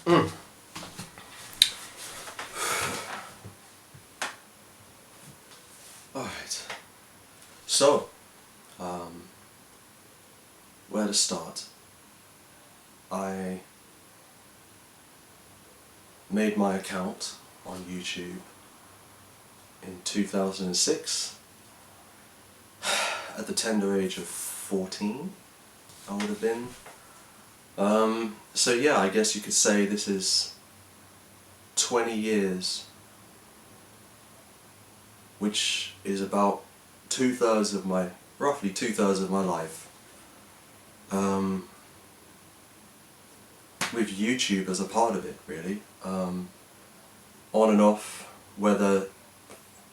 Mm. Alright, so, where to start? I made my account on YouTube in 2006, at the tender age of 14, I would have been. So yeah, I guess you could say this is 20 years, which is about roughly two-thirds of my life, with YouTube as a part of it, really. On and off, whether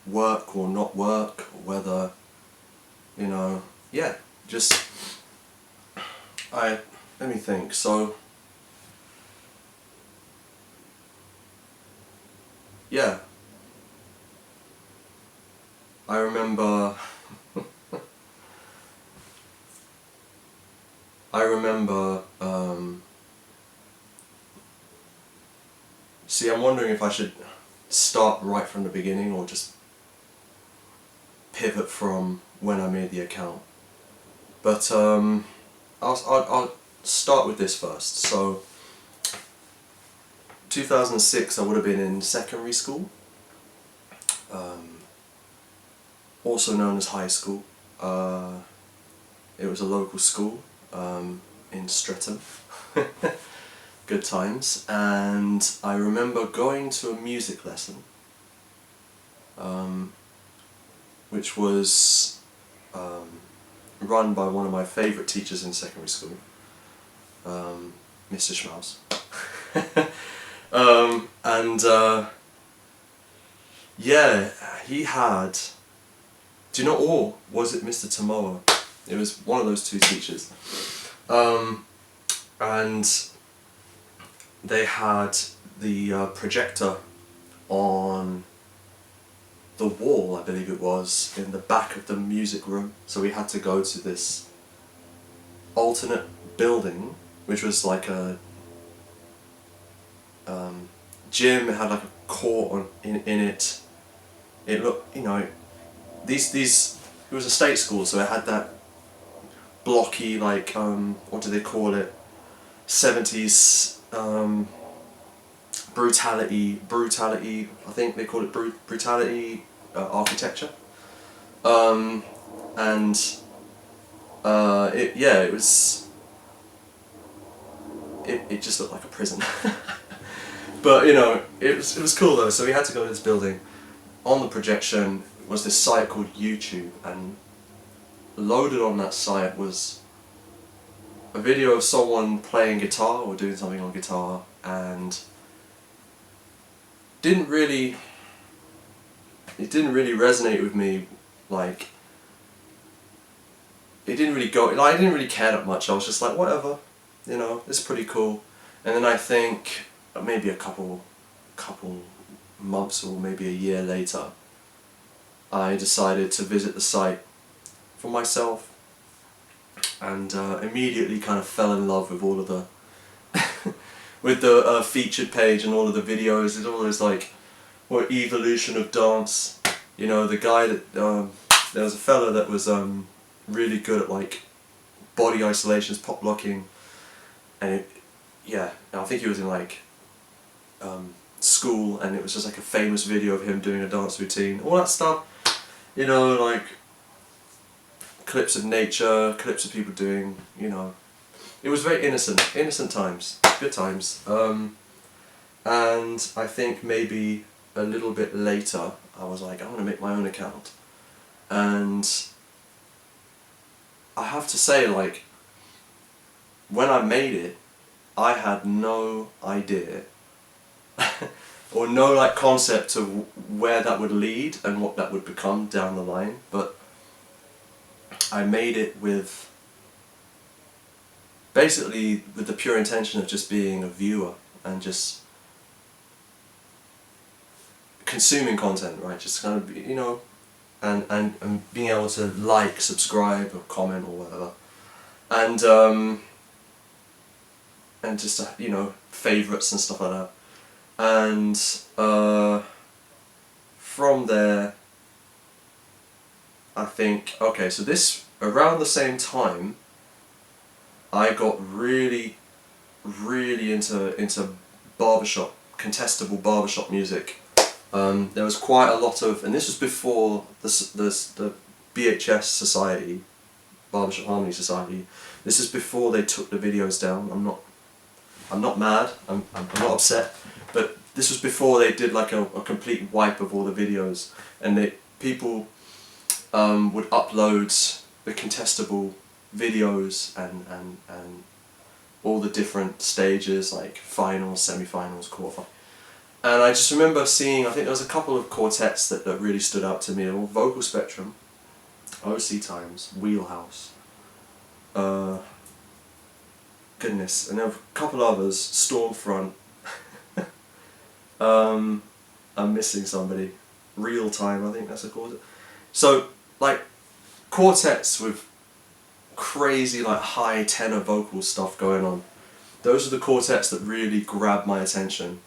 work or not work, whether, you know, yeah, just, let me think, so, yeah, I remember, see, I'm wondering if I should start right from the beginning or just pivot from when I made the account. But I'll start with this first. So 2006 I would have been in secondary school, also known as high school. It was a local school in Streatham. Good times. And I remember going to a music lesson, which was run by one of my favourite teachers in secondary school, Mr. Schmaus. Yeah, he had, do you know, or was it Mr. Tamoa? It was one of those two teachers. And they had the projector on the wall, I believe it was, in the back of the music room. So we had to go to this alternate building, which was like a gym. It had like a court in it. It looked, you know, it was a state school, so it had that blocky, like, what do they call it, 70s brutality, I think they call it brutality architecture. It just looked like a prison. But, you know, it was cool though. So we had to go to this building. On the projection was this site called YouTube, and loaded on that site was a video of someone playing guitar or doing something on guitar, and it didn't really resonate with me. Like, it didn't really go, like, I didn't really care that much. I was just like, whatever, you know, it's pretty cool. And then I think maybe a couple months or maybe a year later, I decided to visit the site for myself, and immediately kind of fell in love with all of the with the featured page and all of the videos. There's all this, like, what, evolution of dance, you know, the guy that there was a fella that was really good at, like, body isolations, pop locking, and I think he was in, like, school, and it was just like a famous video of him doing a dance routine, all that stuff, you know, like clips of nature, clips of people doing, you know, it was very innocent times, good times. And I think maybe a little bit later I was like, I want to make my own account, and I have to say, like, when I made it, I had no idea or no, like, concept of where that would lead and what that would become down the line, but I made it with basically with the pure intention of just being a viewer and just consuming content, right? Just kind of, you know, and being able to like, subscribe, or comment, or whatever, and just, you know, favourites and stuff like that. And from there, I think, okay, so this, around the same time, I got really into barbershop, contestable barbershop music. There was quite a lot of, and this was before the BHS Society, Barbershop Harmony Society. This is before they took the videos down. I'm not mad. I'm not upset. But this was before they did like a complete wipe of all the videos, and people would upload the contestable videos and all the different stages, like finals, semi-finals, quarterfinals. And I just remember seeing, I think there was a couple of quartets that really stood out to me. Vocal Spectrum, OC Times, Wheelhouse, goodness, and there were a couple others, Stormfront, I'm missing somebody, Real Time, I think that's a quartet. So, like, quartets with crazy, like, high tenor vocal stuff going on. Those are the quartets that really grabbed my attention.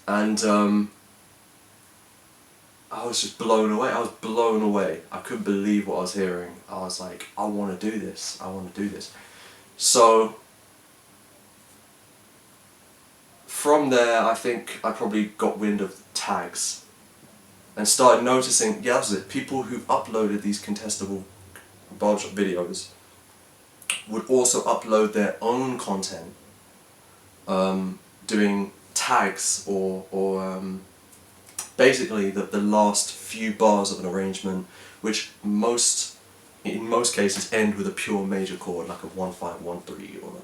And I was just blown away. I was blown away. I couldn't believe what I was hearing. I was like, I want to do this. I want to do this. So from there, I think I probably got wind of tags and started noticing, yeah, that was it. People who uploaded these contestable barbershop videos would also upload their own content, doing tags or basically the last few bars of an arrangement, which in most cases end with a pure major chord, like a 1-5-1-3 or a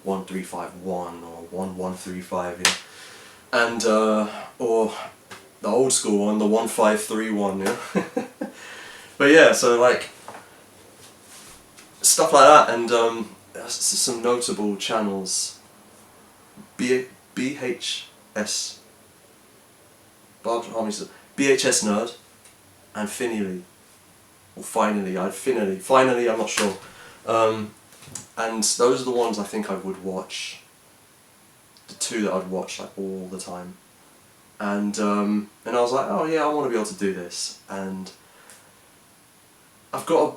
1-3-5-1 or 1-1-3-5, you know? And or the old school one, the 1-5-3-1, you know? But yeah, so like stuff like that, and some notable channels. BHS, Barbershop Harmony, BHS Nerd, and Finally, or Finally, I'm not sure. And those are the ones I think I would watch, the two that I'd watch like all the time. And I was like, oh yeah, I want to be able to do this. And I've got to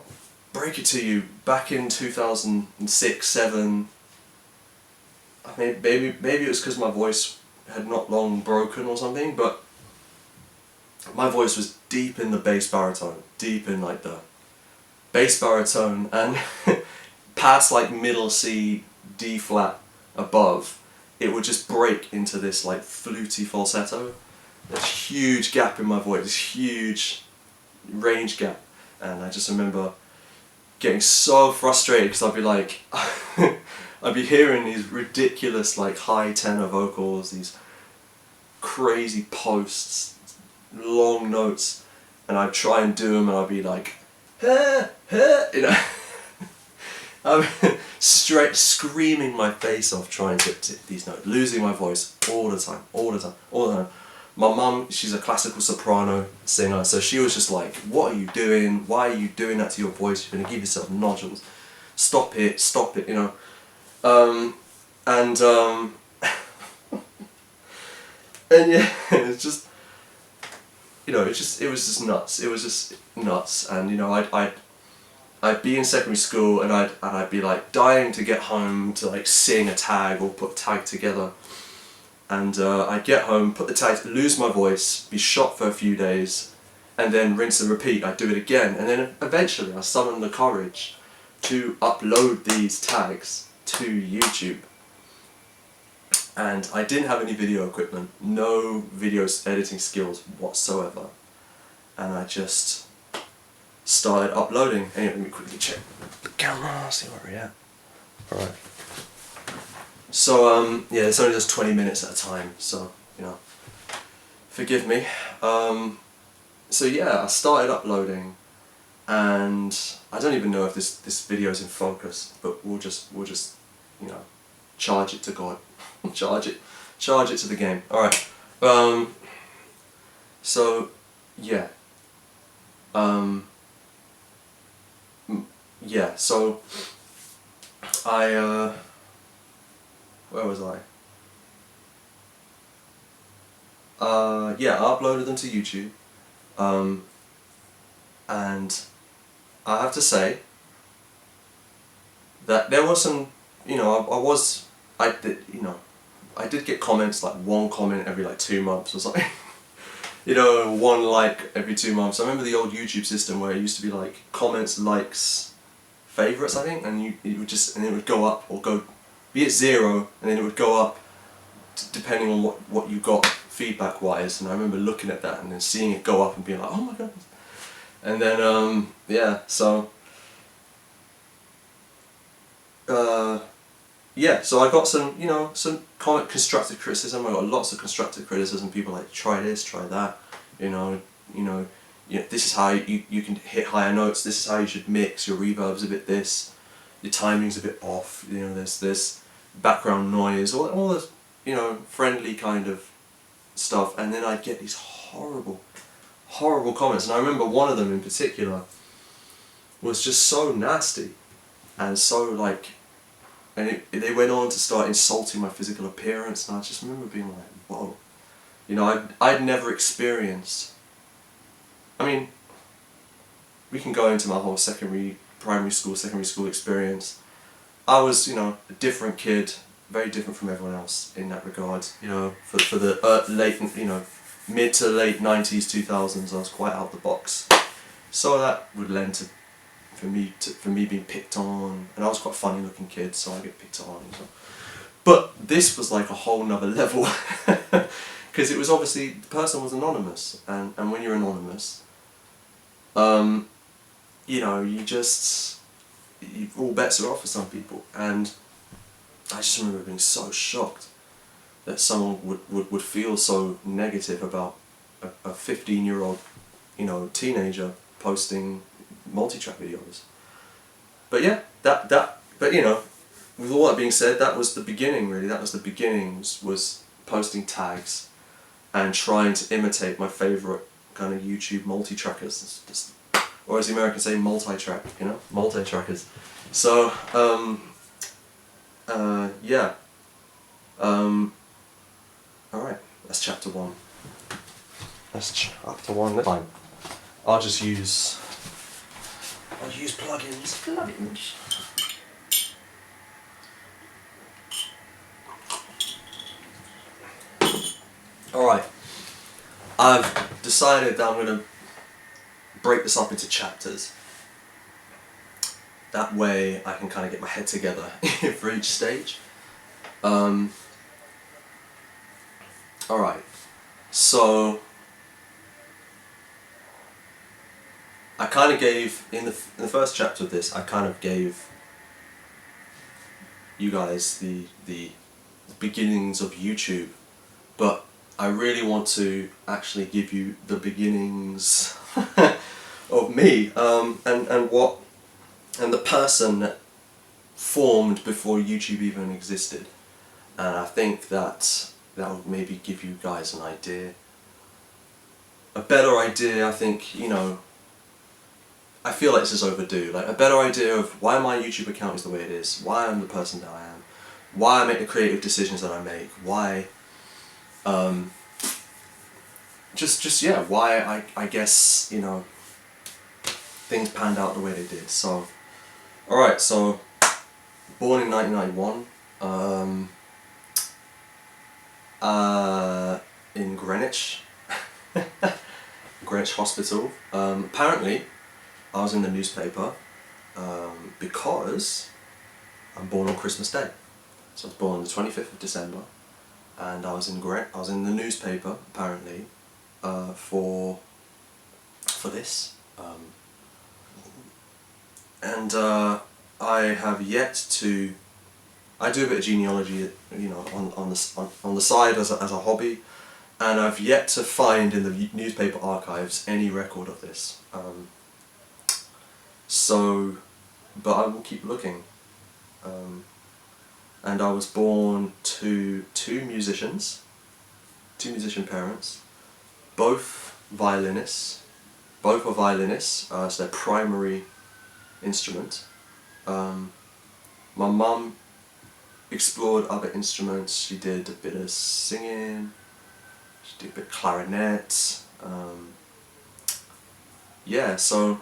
break it to you, back in 2006, 2007, maybe it was because my voice had not long broken or something, but my voice was deep in the bass baritone, deep in like the bass baritone, and past like middle C, D flat above, it would just break into this like fluty falsetto. There's a huge gap in my voice, this huge range gap, and I just remember getting so frustrated because I'd be like, I'd be hearing these ridiculous like high tenor vocals, these crazy posts, long notes, and I'd try and do them and I'd be like, you know, I'm straight screaming my face off trying to hit these notes, losing my voice all the time. My mum, she's a classical soprano singer, so she was just like, what are you doing? Why are you doing that to your voice? You're going to give yourself nodules. Stop it, you know. And yeah, it's just, you know, it was just nuts. It was just nuts. And you know, I'd be in secondary school and I'd be like dying to get home to like sing a tag or put a tag together. And I'd get home, put the tag, lose my voice, be shot for a few days, and then rinse and repeat. I'd do it again, and then eventually I summoned the courage to upload these tags to YouTube. And I didn't have any video equipment, no video editing skills whatsoever, and I just started uploading. Anyway, let me quickly check the camera, see where we're at. Alright. So yeah, it's only just 20 minutes at a time, so you know, forgive me. So yeah, I started uploading, and I don't even know if this video is in focus, but we'll just you know, charge it to God, charge it to the game. All right. So yeah. Yeah. So I. Where was I? yeah, I uploaded them to YouTube, and I have to say that there was some, you know, I did, you know, I did get comments, like one comment every like 2 months or something. You know, one like every 2 months. I remember the old YouTube system where it used to be like comments, likes, favourites, I think, and it would just, and it would go up or go, be it 0, and then it would go up depending on what you got feedback wise. And I remember looking at that and then seeing it go up and being like, oh my goodness. And then yeah, so yeah, so I got some, you know, some constructive criticism. I got lots of constructive criticism. People like, try this, try that, you know, this is how you can hit higher notes. This is how you should mix. Your reverb's a bit this, your timing's a bit off. You know, there's this background noise, all this, you know, friendly kind of stuff. And then I'd get these horrible, horrible comments. And I remember one of them in particular was just so nasty and so like. And they went on to start insulting my physical appearance, and I just remember being like, whoa. You know, I'd never experienced... I mean, we can go into my whole primary school, secondary school experience. I was, you know, a different kid, very different from everyone else in that regard. You know, for the late, you know, mid to late 90s, 2000s, I was quite out the box. So that would lend to for me being picked on, and I was quite a funny looking kid, so I get picked on. So. But this was like a whole nother level, because it was obviously, the person was anonymous, and when you're anonymous, you know, all bets are off for some people, and I just remember being so shocked that someone would feel so negative about a 15-year-old, you know, teenager posting multi-track videos. But yeah, but you know, with all that being said, that was the beginning really. That was the beginnings, was posting tags and trying to imitate my favourite kind of YouTube multi-trackers, or as the Americans say, multi-track, you know, multi-trackers. So, yeah. Alright, that's chapter 1. That's chapter 1. Fine. I'll use plugins. Alright, I've decided that I'm going to break this up into chapters. That way I can kind of get my head together for each stage. Alright, so I kind of gave, in the first chapter of this, I kind of gave you guys the beginnings of YouTube, but I really want to actually give you the beginnings of me, and the person that formed before YouTube even existed. And I think that would maybe give you guys an idea, a better idea. I think, you know, I feel like this is overdue, like a better idea of why my YouTube account is the way it is, why I'm the person that I am, why I make the creative decisions that I make, why, yeah, why I guess, you know, things panned out the way they did. So, alright, so, born in 1991, in Greenwich, Greenwich Hospital. Apparently, I was in the newspaper because I'm born on Christmas Day. So I was born on the 25th of December, and I was in the newspaper apparently for this, and I have yet to. I do a bit of genealogy, you know, on the side as a hobby, and I've yet to find in the newspaper archives any record of this. So, but I will keep looking. And I was born to two musician parents, both violinists. Both were violinists, it's their primary instrument. My mum explored other instruments. She did a bit of singing, she did a bit of clarinet. Yeah, so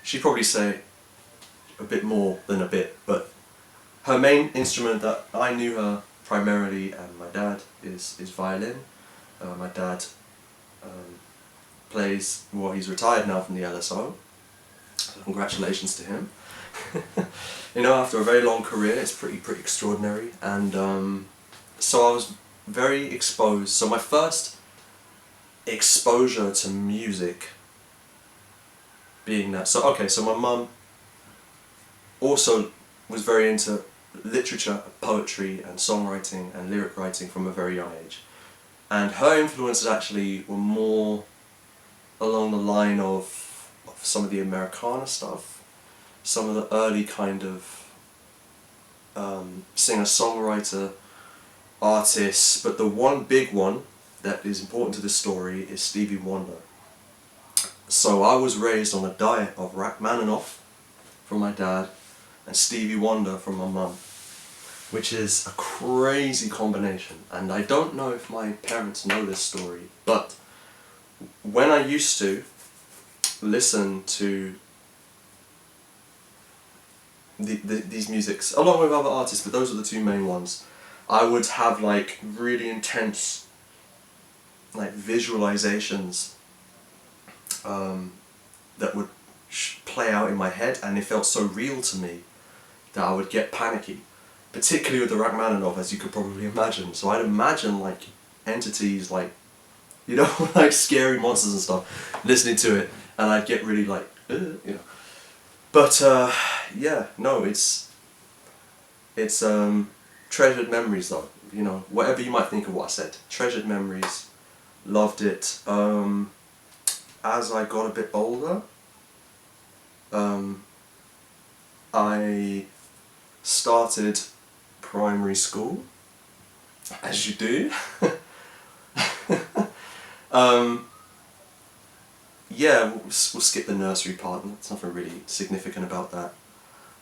she'd probably say a bit more than a bit, but her main instrument that I knew her primarily, and my dad, is violin. My dad plays, well, he's retired now from the LSO, so congratulations to him. You know, after a very long career, it's pretty extraordinary, and so I was very exposed. So my first exposure to music being that, so okay, so my mum also was very into literature, poetry and songwriting and lyric writing from a very young age. And her influences actually were more along the line of some of the Americana stuff, some of the early kind of singer-songwriter artists, but the one big one that is important to this story is Stevie Wonder. So I was raised on a diet of Rachmaninoff from my dad and Stevie Wonder from my mum, which is a crazy combination, and I don't know if my parents know this story, but when I used to listen to these musics, along with other artists, but those are the two main ones, I would have like really intense like visualizations that would play out in my head, and it felt so real to me that I would get panicky, particularly with the Rachmaninoff, as you could probably imagine. So I'd imagine like entities, like, you know, like scary monsters and stuff, listening to it, and I'd get really like, you know. But yeah, no, it's treasured memories though. You know, whatever you might think of what I said, treasured memories. Loved it. As I got a bit older, I started primary school, as you do. Yeah, we'll skip the nursery part. There's nothing really significant about that.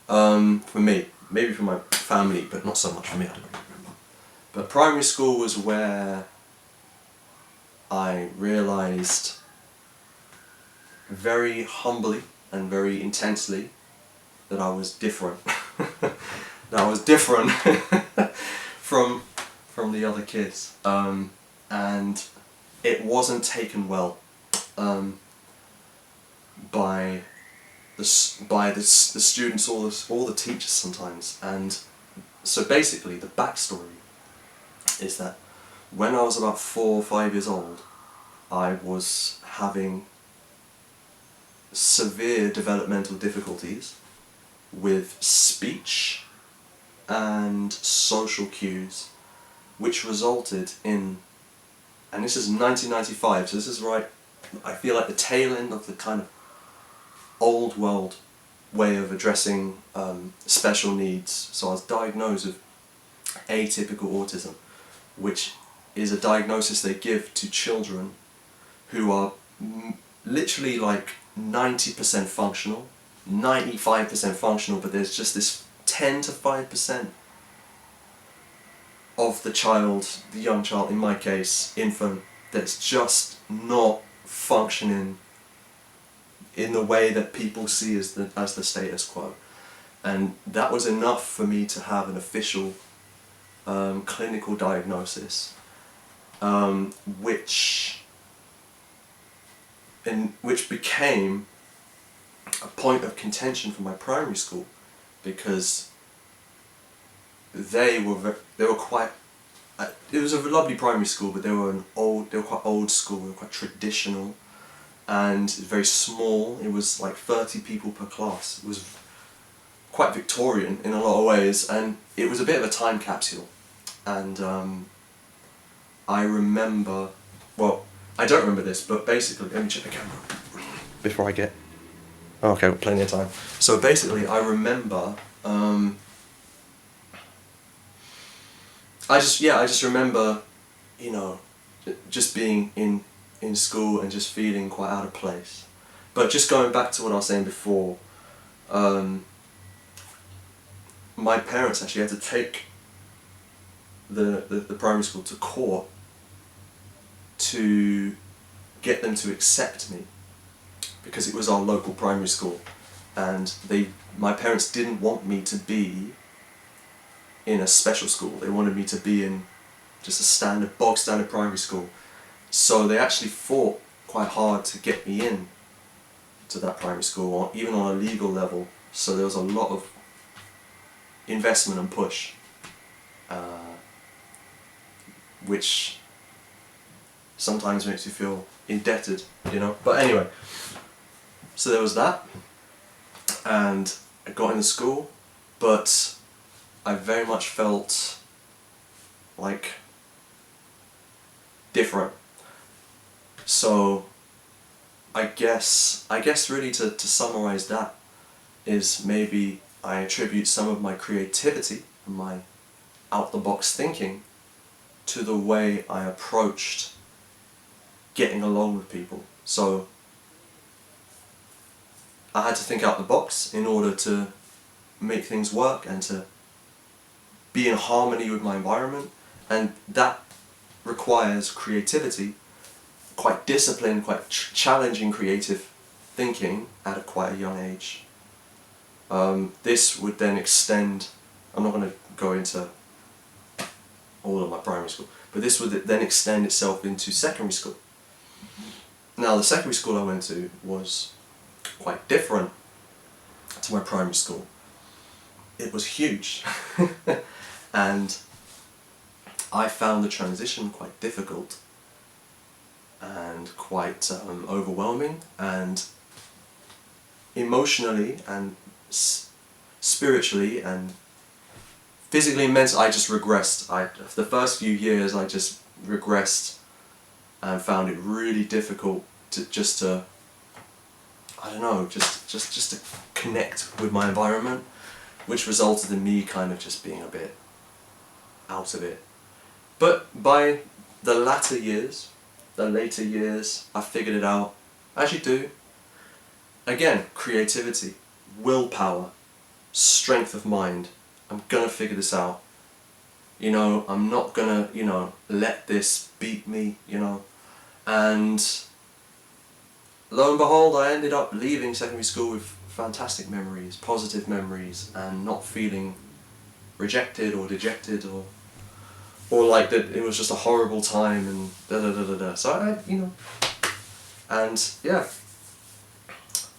For me, maybe for my family, but not so much for me, I don't really remember. But primary school was where I realised very humbly and very intensely that I was different. That I was different from the other kids, and it wasn't taken well by the students or the teachers sometimes. And so basically the backstory is that when I was about 4 or 5 years old, I was having severe developmental difficulties with speech and social cues, which resulted in, and this is 1995, so this is right, I feel like the tail end of the kind of old world way of addressing special needs. So I was diagnosed with atypical autism, which is a diagnosis they give to children who are literally like 90% functional, 95% functional, but there's just this 10 to 5% of the child, the young child, in my case, infant, that's just not functioning in the way that people see as the status quo. And that was enough for me to have an official clinical diagnosis, which became a point of contention for my primary school, because they were quite. It was a lovely primary school, but they were quite old school. They were quite traditional, and very small. It was like 30 people per class. It was quite Victorian in a lot of ways, and it was a bit of a time capsule. And I remember, well, I don't remember this, but basically, let me check the camera before I get. Oh, okay, we've got plenty of time. So basically, I remember. I just remember, you know, just being in school and just feeling quite out of place. But just going back to what I was saying before, my parents actually had to take the primary school to court to get them to accept me, because it was our local primary school, and my parents didn't want me to be in a special school. They wanted me to be in just a bog standard primary school. So they actually fought quite hard to get me in to that primary school, or even on a legal level. So there was a lot of investment and push, which sometimes makes you feel indebted, you know. But anyway, so there was that, and I got into school, but I very much felt like different. So I guess really to summarize that is, maybe I attribute some of my creativity and my out-the-box thinking to the way I approached getting along with people. So I had to think out the box in order to make things work and to be in harmony with my environment, and that requires creativity, quite disciplined, quite challenging creative thinking at quite a young age. This would then extend, I'm not going to go into all of my primary school, but this would then extend itself into secondary school. Now the secondary school I went to was quite different to my primary school. It was huge and I found the transition quite difficult and quite overwhelming, and emotionally and spiritually and physically and mentally I just regressed. The first few years I just regressed and found it really difficult to I don't know, just to connect with my environment, which resulted in me kind of just being a bit out of it. But by the later years, I figured it out. As you do. Again, creativity, willpower, strength of mind. I'm gonna figure this out. You know, I'm not gonna, you know, let this beat me, you know. And lo and behold, I ended up leaving secondary school with fantastic memories, positive memories, and not feeling rejected or dejected or like that it was just a horrible time and da da da da da. So you know, and yeah.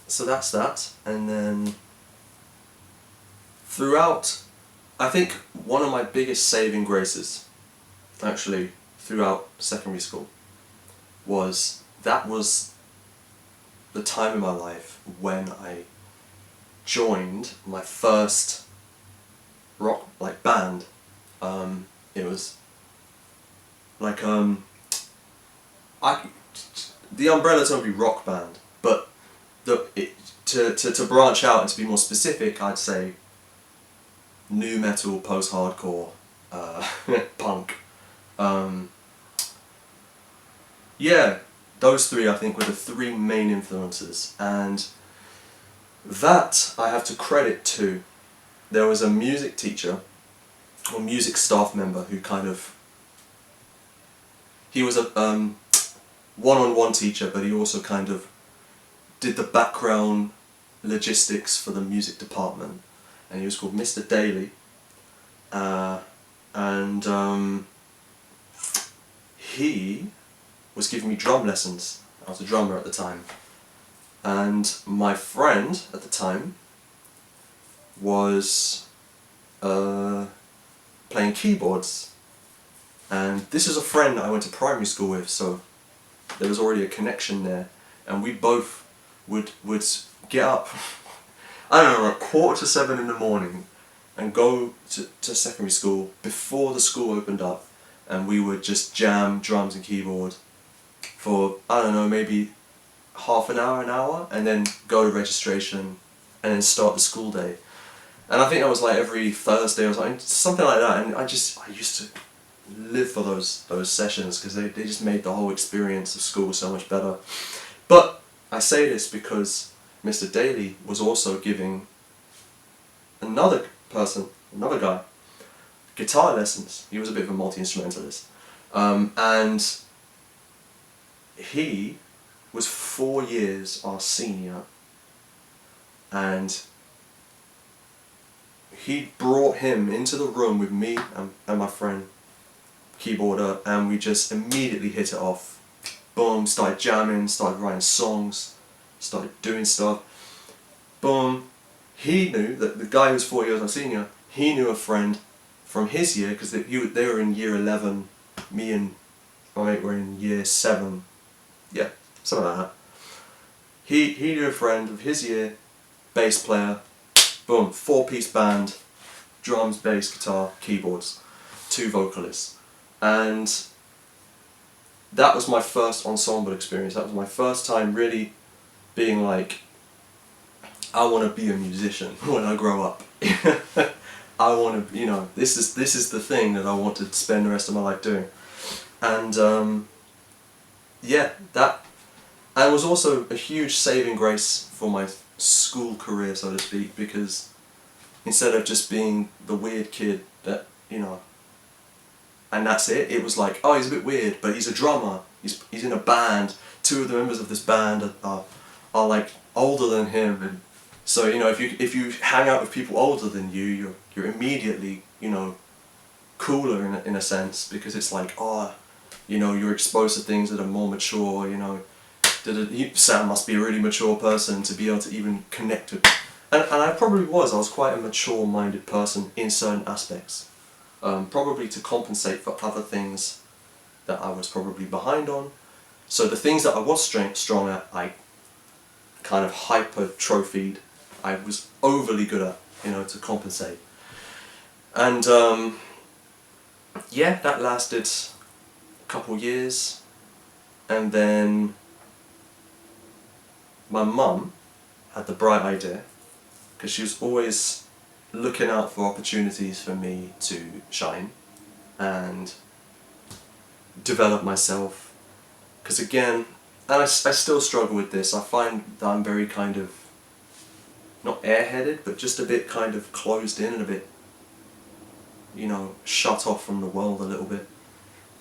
So that's that. And then throughout, I think one of my biggest saving graces, actually, throughout secondary school, was the time in my life when I joined my first rock band. It was like the umbrella term would be rock band, but to branch out and to be more specific, I'd say nu metal, post-hardcore, punk. Yeah, those three I think were the three main influences, and that I have to credit to. There was a music teacher or music staff member who he was a one-on-one teacher, but he also kind of did the background logistics for the music department, and he was called Mr. Daly, and he was giving me drum lessons. I was a drummer at the time, and my friend at the time was playing keyboards, and this is a friend I went to primary school with, so there was already a connection there, and we both would get up, I don't know, 6:45 in the morning and go to secondary school before the school opened up, and we would just jam drums and keyboard for, I don't know, maybe half an hour, and then go to registration and then start the school day. And I think that was like every Thursday or something like that, and I used to live for those sessions because they just made the whole experience of school so much better. But I say this because Mr. Daly was also giving another guy, guitar lessons. He was a bit of a multi-instrumentalist. And he was 4 years our senior, and he brought him into the room with me and my friend, keyboarder, and we just immediately hit it off. Boom, started jamming, started writing songs, started doing stuff. Boom. He knew that the guy who was 4 years our senior, he knew a friend from his year, because they were in year 11, me and my mate were in year 7, yeah, something like that. He knew a friend of his year, bass player, boom, 4-piece band, drums, bass, guitar, keyboards, 2 vocalists. And that was my first ensemble experience. That was my first time really being like, I want to be a musician when I grow up. I want to, you know, this is the thing that I want to spend the rest of my life doing. And yeah, that, and it was also a huge saving grace for my school career, so to speak, because instead of just being the weird kid that, you know, and that's it, it was like, oh, he's a bit weird, but he's a drummer, he's in a band, 2 of the members of this band are like older than him, and so, you know, if you hang out with people older than you, you're immediately, you know, cooler in a sense, because it's like, oh, you know, you're exposed to things that are more mature, you know, Sam must be a really mature person to be able to even connect with. And I probably was. I was quite a mature-minded person in certain aspects. Probably to compensate for other things that I was probably behind on. So the things that I was strong at, I kind of hypertrophied. I was overly good at, you know, to compensate. And yeah, that lasted a couple years. And then my mum had the bright idea, because she was always looking out for opportunities for me to shine and develop myself. Because again, and I still struggle with this, I find that I'm very kind of, not airheaded, but just a bit kind of closed in and a bit, you know, shut off from the world a little bit.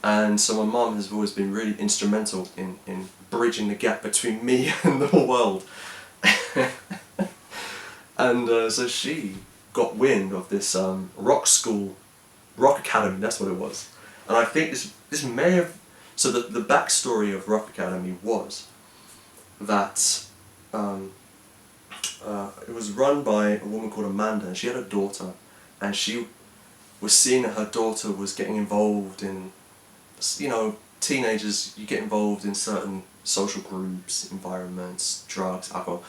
And so my mum has always been really instrumental in bridging the gap between me and the world. And so she got wind of this rock academy, that's what it was. And I think this may have, so the backstory of Rock Academy was that it was run by a woman called Amanda, and she had a daughter, and she was seeing that her daughter was getting involved in, you know, teenagers, you get involved in certain social groups, environments, drugs, alcohol.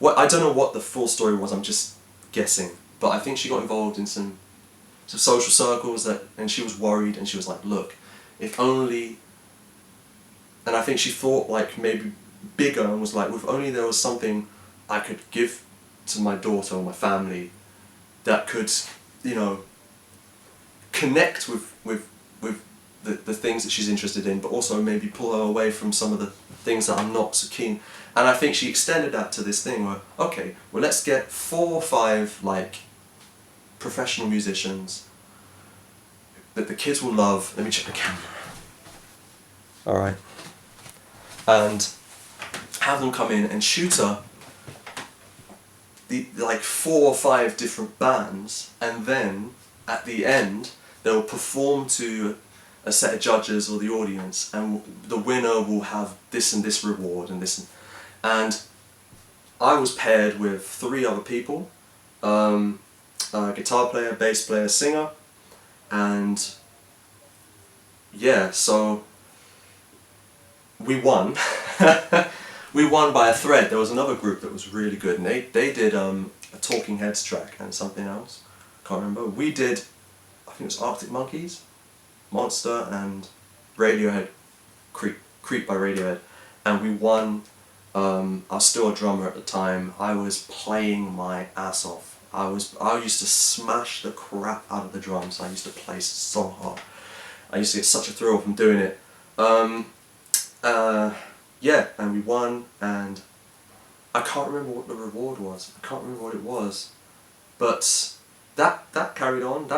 I don't know what the full story was, I'm just guessing, but I think she got involved in some social circles and she was worried, and she was like, look, if only, and I think she thought like maybe bigger, and was like, if only there was something I could give to my daughter or my family that could, you know, connect with the things that she's interested in, but also maybe pull her away from some of the things that I'm not so keen. And I think she extended that to this thing where, okay, well, let's get 4 or 5 like professional musicians that the kids will love. Let me check the camera. Alright. And have them come in and shoot her like 4 or 5 different bands, and then at the end they'll perform to a set of judges or the audience, and the winner will have this and this reward and this. And I was paired with 3 other people, a guitar player, bass player, singer, and yeah, so we won. We won by a thread. There was another group that was really good, and they did a Talking Heads track and something else, can't remember. We did, I think it was Arctic Monkeys, Monster, and Radiohead, Creep by Radiohead, and we won. I was still a drummer at the time. I was playing my ass off. I used to smash the crap out of the drums. I used to play so hard. I used to get such a thrill from doing it. Yeah, and we won, and I can't remember what the reward was. I can't remember what it was, but that carried on.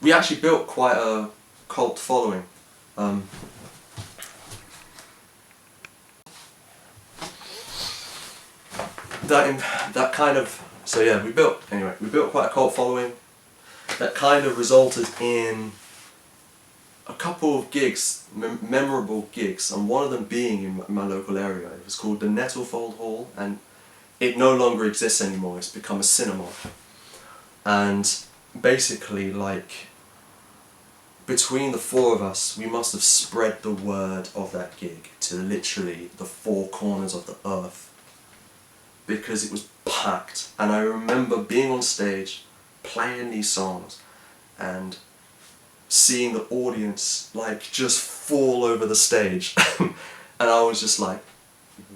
We actually built quite a cult following. that kind of, so yeah, we built quite a cult following. That kind of resulted in a couple of gigs, memorable gigs, and one of them being in my local area. It was called the Nettlefold Hall, and it no longer exists anymore. It's become a cinema. And basically, like, between the four of us, we must have spread the word of that gig to literally the four corners of the earth, because it was packed. And I remember being on stage, playing these songs, and seeing the audience like just fall over the stage. And I was just like,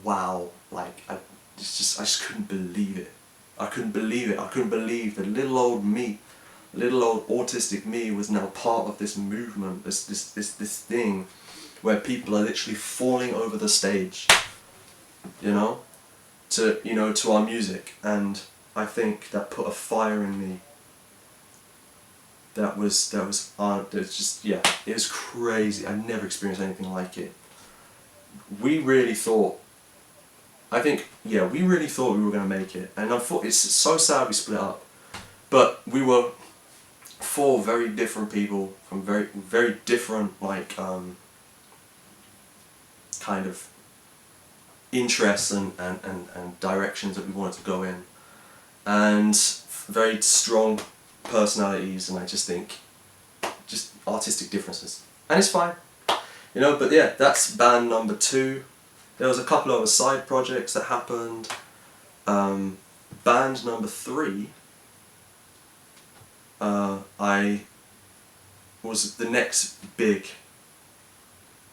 wow, like I just couldn't believe it. I couldn't believe it. I couldn't believe that little old me, little old autistic me, was now part of this movement, this thing where people are literally falling over the stage, you know, to our music. And I think that put a fire in me. That was just, yeah, it was crazy. I've never experienced anything like it. We really thought, we really thought we were going to make it. And I thought, it's so sad we split up. But we were four very different people from very, very different, like, kind of interests and directions that we wanted to go in. And very strong personalities, and I just think just artistic differences, and it's fine, you know. But yeah, that's band number 2. There was a couple of other side projects that happened. Band number 3, I was the next big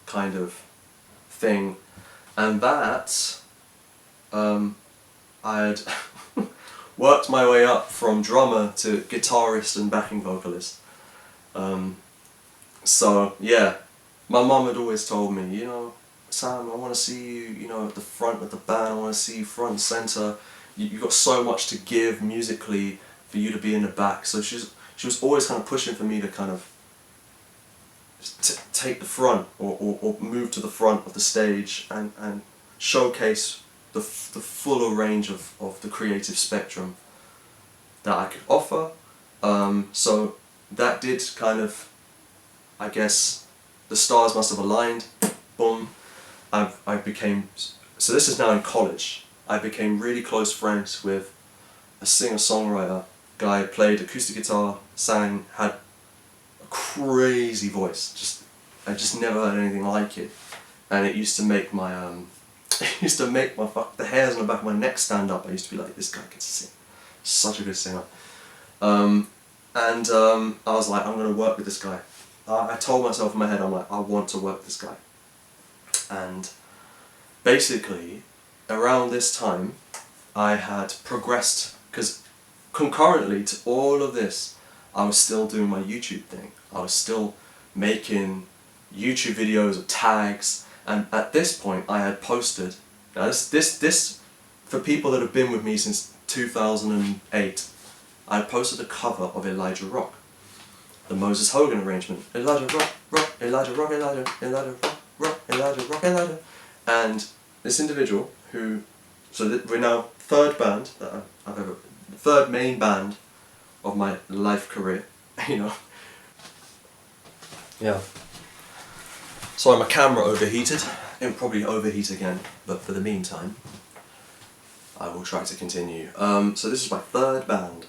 kind of thing, and that I had worked my way up from drummer to guitarist and backing vocalist. So yeah, my mum had always told me, you know, Sam, I want to see you, you know, at the front of the band. I want to see you front and center. You've got so much to give musically for you to be in the back. So she was always kind of pushing for me to kind of take the front, or move to the front of the stage and showcase the fuller range of the creative spectrum that I could offer. So that did kind of, I guess, the stars must have aligned. Boom. I became, so this is now in college, I became really close friends with a singer-songwriter guy, played acoustic guitar, sang, had a crazy voice. I just never heard anything like it. And it used to make my it used to make the hairs on the back of my neck stand up. I used to be like, this guy can sing. Such a good singer. I was like, I'm going to work with this guy. I told myself in my head, I'm like, I want to work with this guy. And basically, around this time, I had progressed, because concurrently to all of this, I was still doing my YouTube thing. I was still making YouTube videos of tags. And at this point, I had posted, now this for people that have been with me since 2008, I had posted a cover of Elijah Rock, the Moses Hogan arrangement. Elijah Rock, Rock, Elijah Rock, Elijah, Elijah Rock, Rock, Elijah Rock, Elijah. And this individual who, so we're now third band that I've ever, third main band of my life career, you know. Yeah. Sorry, my camera overheated. It will probably overheat again, but for the meantime, I will try to continue. So this is my third band.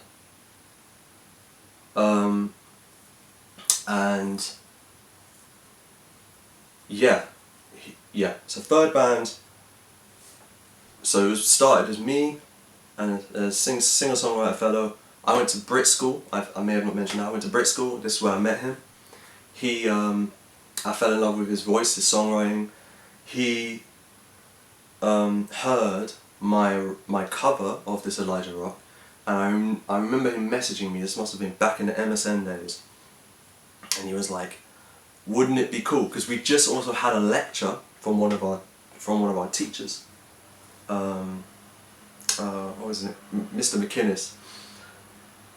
And yeah, so third band, so it was started as me and a singer-songwriter fellow. I went to Brit school. I may have not mentioned that. I went to Brit school. This is where I met him. He, I fell in love with his voice, his songwriting. He heard my cover of this Elijah Rock, and I remember him messaging me. This must have been back in the MSN days, and he was like, "Wouldn't it be cool?" Because we just also had a lecture from one of our teachers. What was it? Mr. McInnes,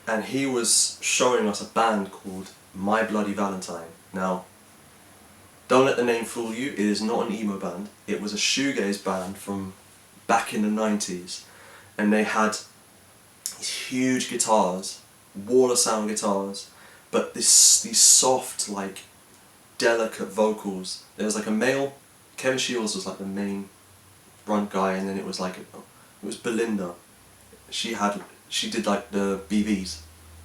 and he was showing us a band called My Bloody Valentine. Now, don't let the name fool you, it is not an emo band. It was a shoegaze band from back in the 90s. and they had these huge guitars, wall of sound guitars, but these soft, like, delicate vocals. There was like a male, Kevin Shields was like the main front guy, and then it was like, it was Belinda. She did like the BVs,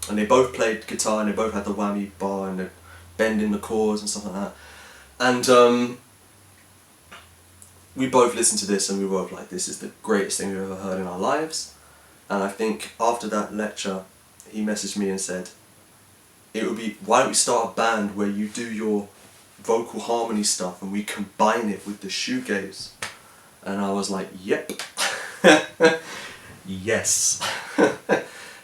and they both played guitar, and they both had the whammy bar and the bend in the chords and stuff like that. And we both listened to this, and we were both like, this is the greatest thing we've ever heard in our lives. And I think after that lecture, he messaged me and said, why don't we start a band where you do your vocal harmony stuff and we combine it with the shoegaze? And I was like, yep. Yes.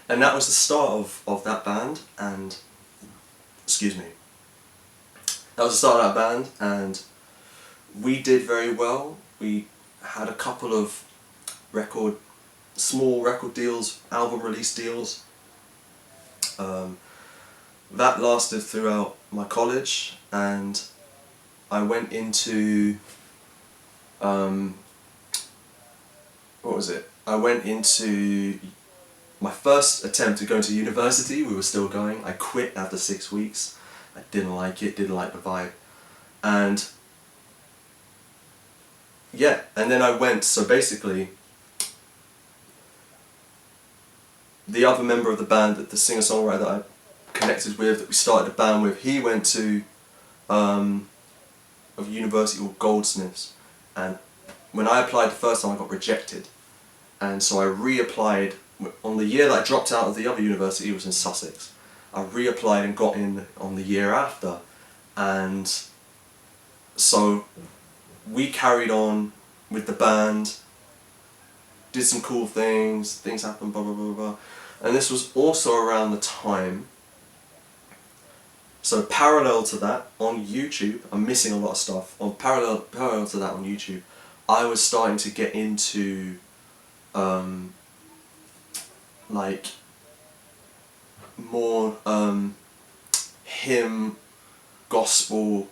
And that was the start of that band, and excuse me. That was the start of that band, and we did very well. We had a couple of small record deals, album release deals. That lasted throughout my college, and I went into I went into my first attempt to go to university. We were still going. I quit after 6 weeks. I didn't like it, didn't like the vibe. And yeah, and then I went, so basically, the other member of the band, the singer-songwriter that I connected with, that we started the band with, he went to a university called Goldsmiths, and when I applied the first time I got rejected, and so I reapplied on the year that I dropped out of the other university. It was in Sussex. I reapplied and got in on the year after, and so we carried on with the band, did some cool things happened, blah blah blah blah. And this was also around the time, so parallel to that, on YouTube, I'm missing a lot of stuff, parallel to that on YouTube, I was starting to get into like more hymn, gospel,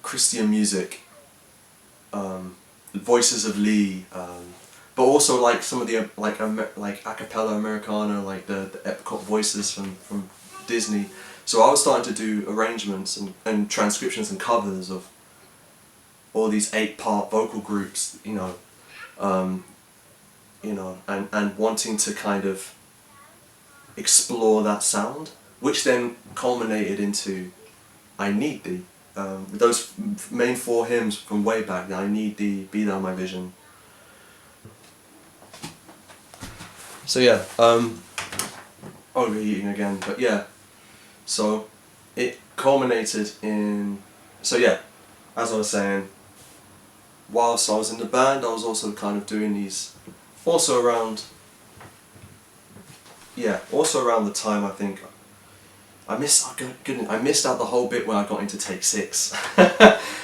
Christian music, Voices of Lee, but also like some of the like a cappella Americana, like the Epcot voices from Disney. So I was starting to do arrangements and transcriptions and covers of all these 8-part vocal groups, you know, and wanting to kind of explore that sound, which then culminated into I Need Thee. Those main 4 hymns from way back, I Need Thee, Be Thou My Vision. So yeah, overheating again, but yeah, so it culminated in, so yeah, as I was saying, whilst I was in the band, I was also kind of doing these, also around the time, I think, I missed out the whole bit where I got into Take 6.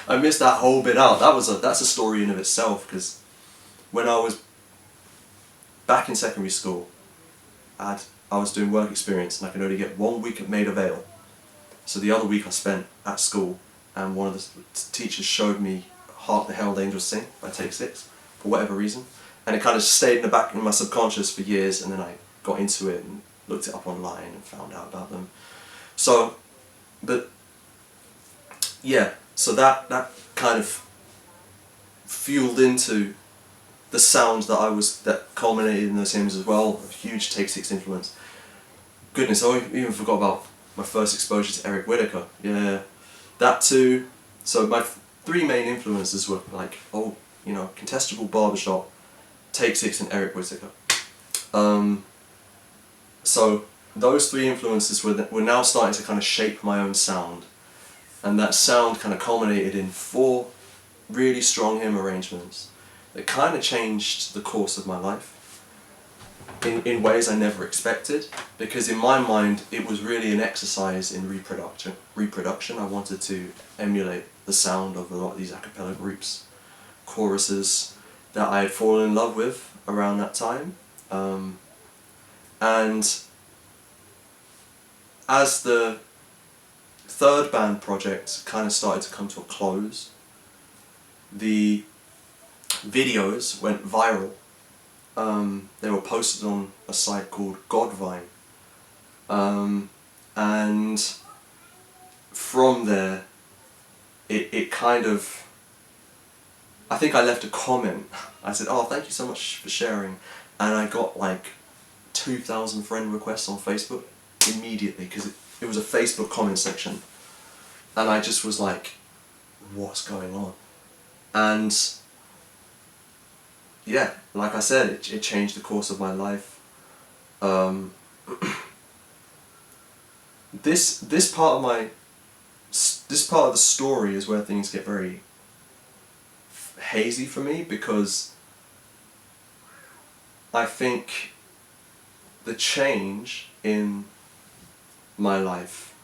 I missed that whole bit out. That's a story in of itself, because when I was back in secondary school, I was doing work experience, and I could only get 1 week at Maida Vale. So the other week I spent at school, and one of the teachers showed me Hark the Herald Angels Sing by Take 6, for whatever reason. And it kind of stayed in the back in my subconscious for years, and then I got into it and looked it up online and found out about them. So, but yeah, so that kind of fueled into the sounds that culminated in those hymns as well. A huge Take 6 influence. Goodness, I even forgot about my first exposure to Eric Whitacre. Yeah, that too. So my 3 main influences were like, Contestable Barbershop, Take 6 and Eric Whitacre. So those 3 influences were now starting to kind of shape my own sound, and that sound kind of culminated in 4 really strong hymn arrangements that kind of changed the course of my life in ways I never expected, because in my mind it was really an exercise in reproduction. I wanted to emulate the sound of a lot of these a cappella groups, choruses that I had fallen in love with around that time. And as the 3rd band project kind of started to come to a close, the videos went viral they were posted on a site called Godvine, and from there, it kind of, I think I left a comment. I said, "Oh, thank you so much for sharing," and I got like 2,000 friend requests on Facebook immediately, because it was a Facebook comment section, and I just was like, what's going on? And yeah, like I said, it changed the course of my life. This part of the story is where things get very hazy for me, because I think the change in my life,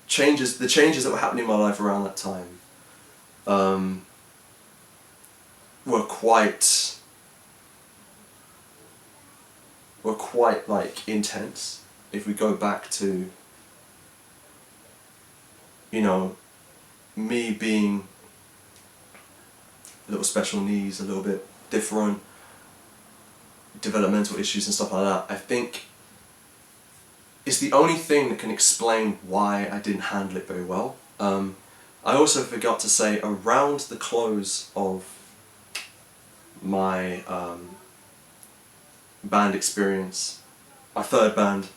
the changes that were happening in my life around that time, were quite like intense. If we go back to, you know, me being a little special needs, a little bit different, developmental issues and stuff like that, I think it's the only thing that can explain why I didn't handle it very well. I also forgot to say, around the close of my band experience, my third band,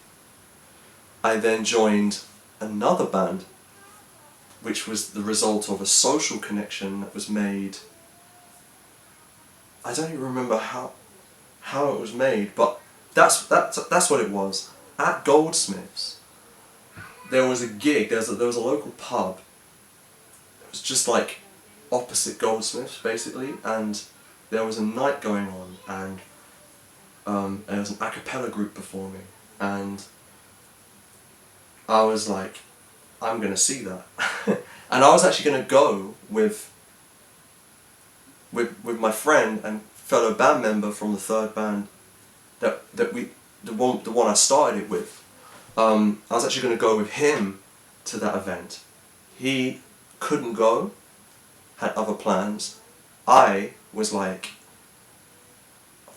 I then joined another band, which was the result of a social connection that was made. I don't even remember how it was made, but that's what it was. At Goldsmiths, there was a gig. There was a local pub. It was just like opposite Goldsmiths, basically, and there was a night going on, and there was an a cappella group performing, and I was like, I'm gonna see that. And I was actually gonna go with my friend and fellow band member from the third band, the one I started it with. I was actually gonna go with him to that event. He couldn't go, had other plans. I was like,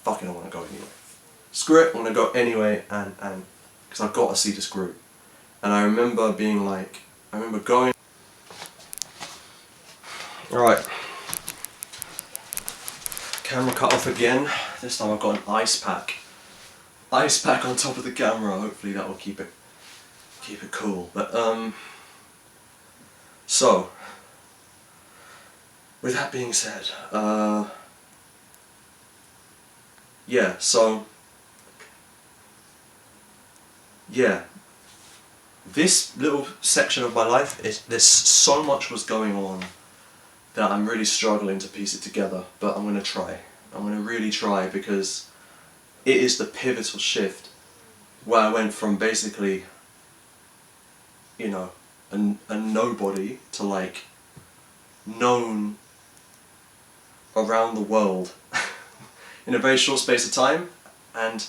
fucking, I want to go anyway. Screw it, I want to go anyway, and because I've got to see this group. And I remember being like, I remember going. Alright. Camera cut off again. This time I've got an ice pack. Ice pack on top of the camera. Hopefully that will keep it cool. But so, with that being said, yeah, so, yeah, this little section of my life, there's so much was going on that I'm really struggling to piece it together, but I'm going to try. I'm going to really try, because it is the pivotal shift where I went from basically, you know, a nobody to like known around the world in a very short space of time. And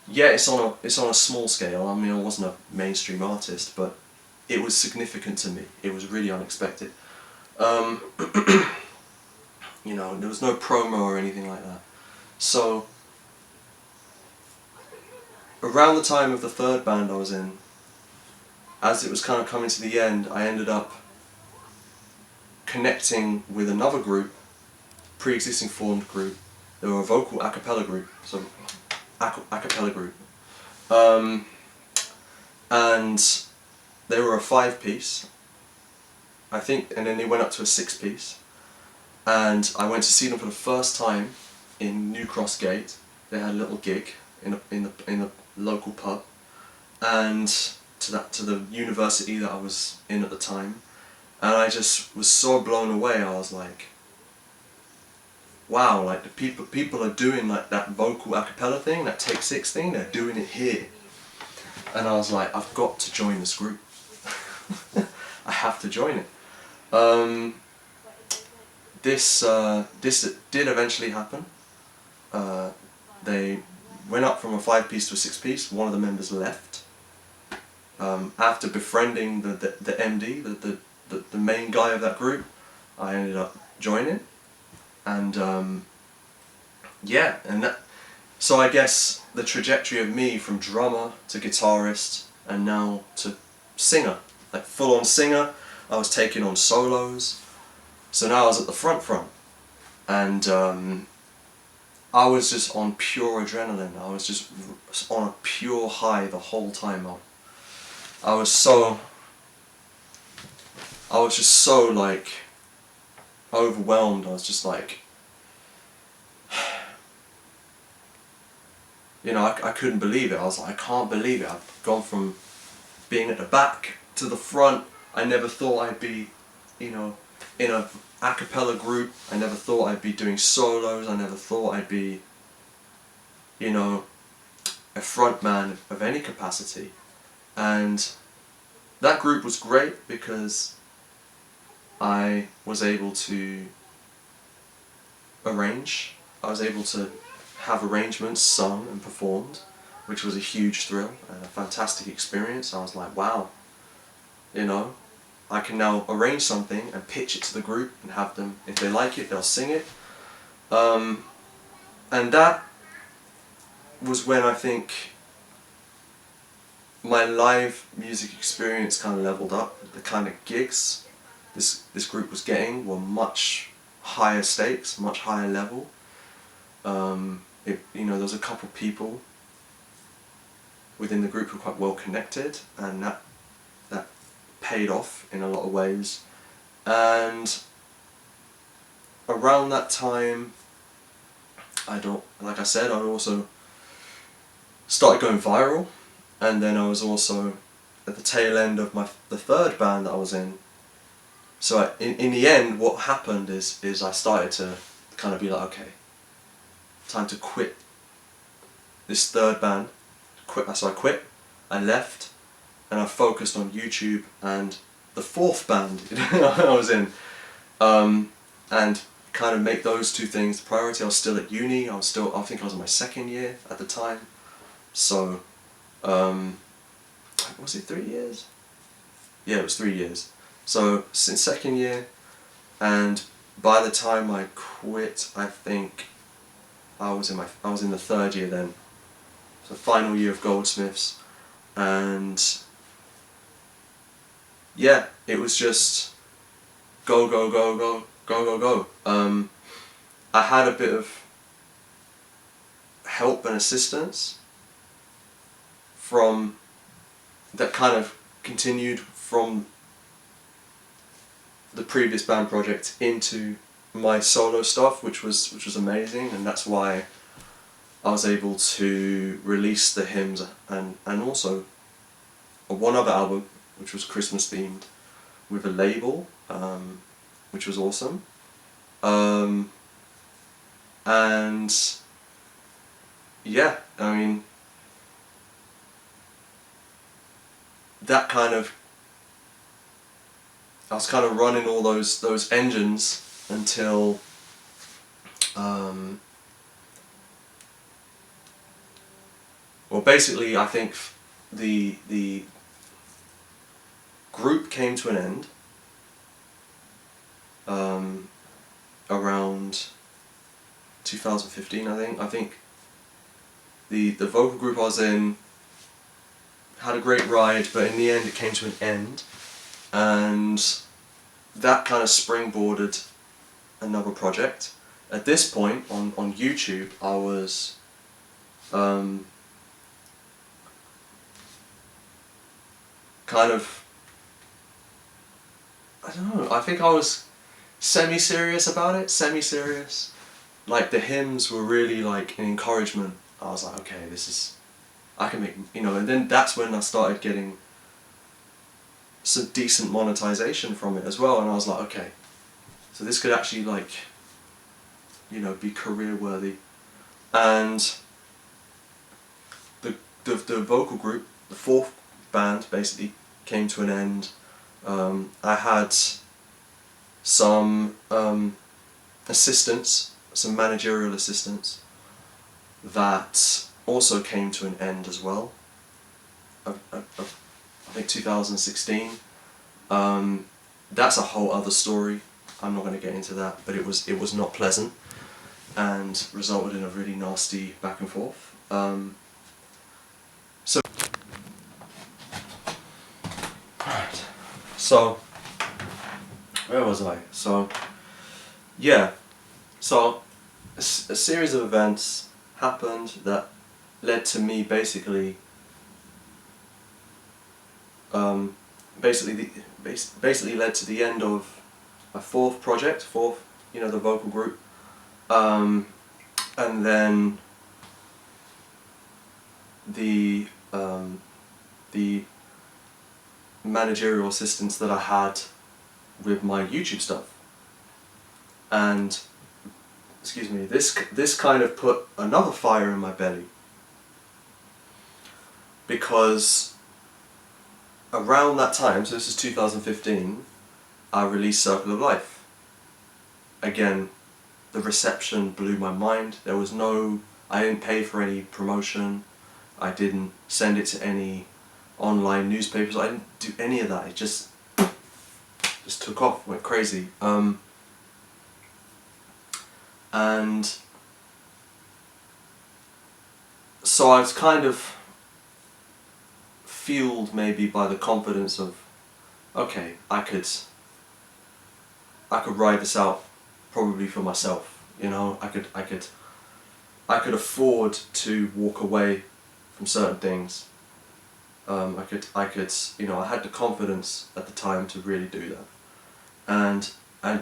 yeah, it's on a small scale. I mean, I wasn't a mainstream artist, but it was significant to me. It was really unexpected. You know, there was no promo or anything like that. So around the time of the third band I was in, as it was kind of coming to the end, I ended up connecting with another group, pre-existing formed group. They were a vocal a cappella group, so a cappella group. And they were a 5-piece, I think, and then they went up to a 6-piece. And I went to see them for the first time in New Cross Gate. They had a little gig in the local pub, and to the university that I was in at the time, and I just was so blown away. I was like, wow, like the people are doing like that vocal a cappella thing, that take 6 thing, they're doing it here. And I was like, I've got to join this group. I have to join it. This did eventually happen. They went up from a 5-piece to a 6-piece. One of the members left. After befriending the MD, the main guy of that group, I ended up joining. And yeah, so I guess the trajectory of me from drummer to guitarist and now to singer, like full on singer, I was taking on solos. So now I was at the front, and I was just on pure adrenaline. I was just on a pure high the whole time. I was so, I was just so like overwhelmed. I was just like, you know, I couldn't believe it. I was like, I can't believe it. I've gone from being at the back to the front. I never thought I'd be, you know, in a a cappella group. I never thought I'd be doing solos. I never thought I'd be, you know, a frontman of any capacity. And that group was great because I was able to arrange. I was able to have arrangements sung and performed, which was a huge thrill and a fantastic experience. I was like, wow, you know, I can now arrange something and pitch it to the group and have them, if they like it, they'll sing it. And that was when I think my live music experience kind of leveled up. The kind of gigs this group was getting were much higher stakes, much higher level. You know, there was a couple of people within the group who were quite well connected, and that paid off in a lot of ways. And around that time, like I said, I also started going viral, and then I was also at the tail end of the third band that I was in. So in the end, what happened is I started to kind of be like, okay, time to quit this third band. So I quit, I left, and I focused on YouTube and the fourth band I was in, and kind of make those two things the priority. I was still at uni. I think I was in my second year at the time. So, was it 3 years? Yeah, it was 3 years. So since second year, and by the time I quit, I think I was in the third year then. So final year of Goldsmiths, and yeah, it was just go go go go go go go. I had a bit of help and assistance from that kind of continued from the previous band project into my solo stuff, which was amazing, and that's why I was able to release the hymns and also one other album, which was Christmas themed, with a label, which was awesome. And yeah, I mean, that kind of, I was kind of running all those engines until well, basically I think the group came to an end around 2015, I think. I think the vocal group I was in had a great ride, but in the end it came to an end, and that kind of springboarded another project. At this point on YouTube, I was kind of, I don't know, I think I was semi-serious about it, semi-serious. Like the hymns were really like an encouragement. I was like, okay, I can make, you know, and then that's when I started getting some decent monetization from it as well, and I was like, okay, so this could actually, like, you know, be career worthy. And the vocal group, the fourth band, basically came to an end. I had some assistants, some managerial assistants, that also came to an end as well. I think 2016. That's a whole other story. I'm not going to get into that, but it was not pleasant. and resulted in a really nasty back and forth. So, right. So, where was I? So, yeah. So, a series of events happened that led to me basically, basically led to the end of my fourth project, the vocal group, and then the managerial assistance that I had with my YouTube stuff, and excuse me, this kind of put another fire in my belly, because around that time, so this is 2015, I released Circle of Life. Again, the reception blew my mind. I didn't pay for any promotion, I didn't send it to any online newspapers, I didn't do any of that. It just took off, went crazy. And so I was kind of fueled maybe by the confidence of, okay, I could ride this out probably for myself, I could afford to walk away from certain things. I had the confidence at the time to really do that, and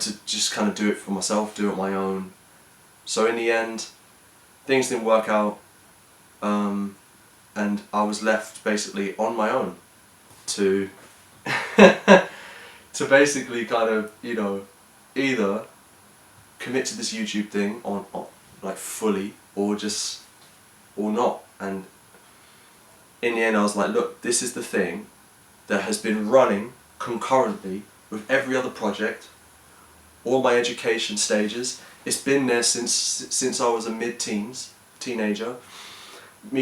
to just kind of do it for myself, do it on my own. So in the end, things didn't work out, and I was left basically on my own to to basically kind of, either commit to this YouTube thing on like fully, or not. And in the end I was like, look, this is the thing that has been running concurrently with every other project, all my education stages. It's been there since I was a teenager.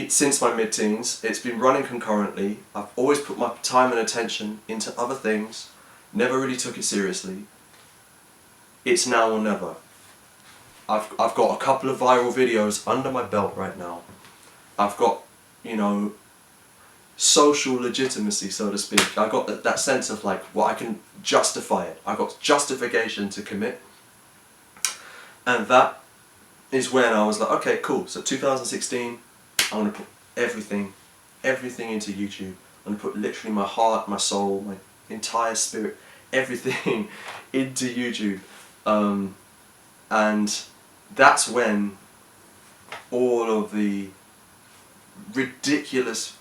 Since my mid-teens, it's been running concurrently. I've always put my time and attention into other things, never really took it seriously. It's now or never. I've got a couple of viral videos under my belt right now. I've got, social legitimacy, so to speak. I got that sense of like, well, I can justify it. I got justification to commit. And that is when I was like, okay, cool. So 2016, I'm going to put everything into YouTube. I'm going to put literally my heart, my soul, my entire spirit, everything into YouTube. And that's when all of the ridiculous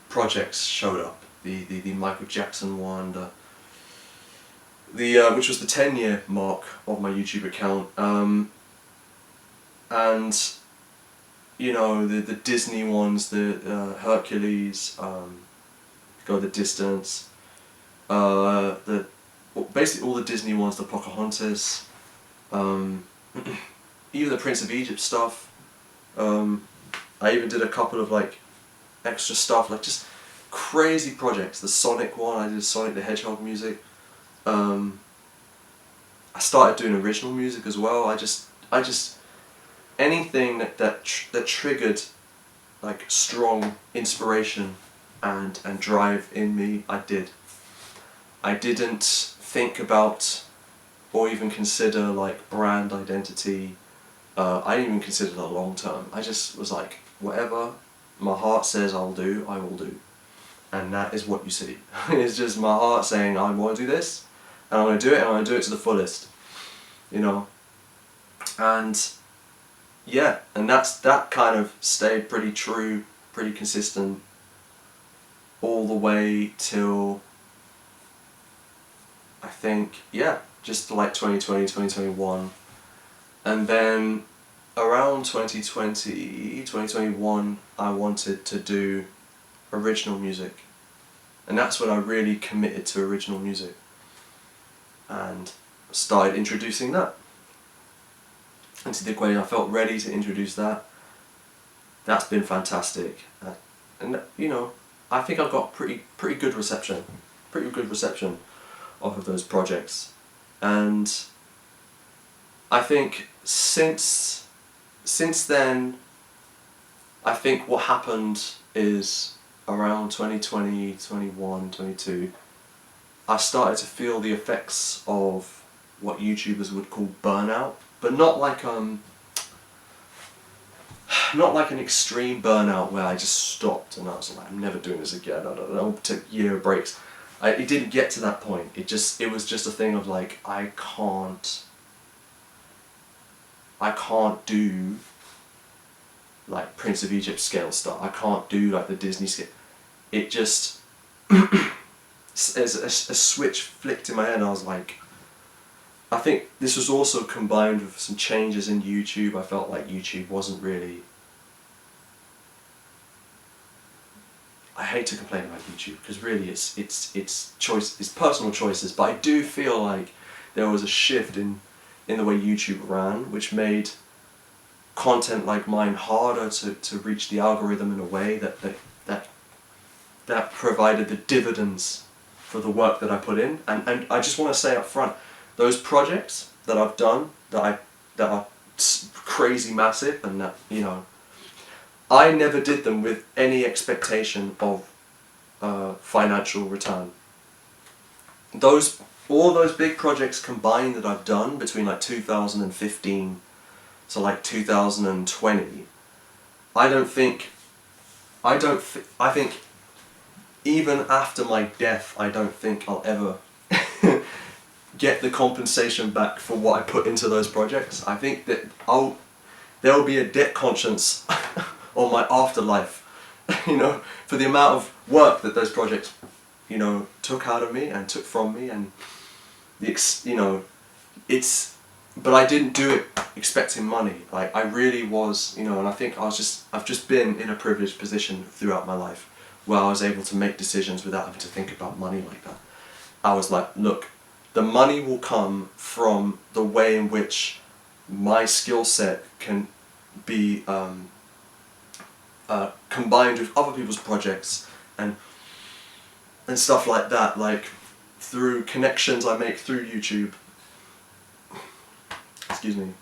projects showed up. The Michael Jackson one, which was the 10-year mark of my YouTube account, and the Disney ones, the Hercules, Go the Distance, basically all the Disney ones, the Pocahontas, even the Prince of Egypt stuff. I even did a couple of like extra stuff, like just crazy projects. The Sonic one, I did Sonic the Hedgehog music. I started doing original music as well. I just anything that triggered like strong inspiration and drive in me, I did. I didn't think about or even consider like brand identity. I didn't even consider that long term. I just was like, whatever my heart says I'll do, I will do. And that is what you see. It's just my heart saying, I want to do this, and I'm going to do it, and I'm going to do it to the fullest. And yeah, and that kind of stayed pretty true, pretty consistent all the way till, I think, yeah, just like 2020, 2021. And then around 2020, 2021, I wanted to do original music. And that's when I really committed to original music and started introducing that. And to the way I felt ready to introduce that, that's been fantastic. And I think I got pretty good reception off of those projects. And I think since since then, I think what happened is around 2020, 21, 22, I started to feel the effects of what YouTubers would call burnout, but not like not like an extreme burnout where I just stopped and I was like, I'm never doing this again. I don't know, took a year of breaks. It didn't get to that point. It was just a thing of like, I can't do like Prince of Egypt scale stuff. I can't do like the Disney scale. It just as a switch flicked in my head and I was like, I think this was also combined with some changes in YouTube. I felt like YouTube wasn't really... I hate to complain about YouTube because really it's choice, it's personal choices, but I do feel like there was a shift in the way YouTube ran, which made content like mine harder to reach the algorithm in a way that provided the dividends for the work that I put in. And I just want to say up front, those projects that I've done that are crazy massive and that, you know, I never did them with any expectation of financial return. All those big projects combined that I've done between like 2015 to like 2020, I think even after my death, I don't think I'll ever get the compensation back for what I put into those projects. I think that there will be a debt conscience on my afterlife, you know, for the amount of work that those projects, you know, took out of me and took from me, and but I didn't do it expecting money. Like I really was, you know, and I think I've just been in a privileged position throughout my life where I was able to make decisions without having to think about money like that. I was like, look, the money will come from the way in which my skill set can be combined with other people's projects and stuff like that, like through connections I make through YouTube. Excuse me.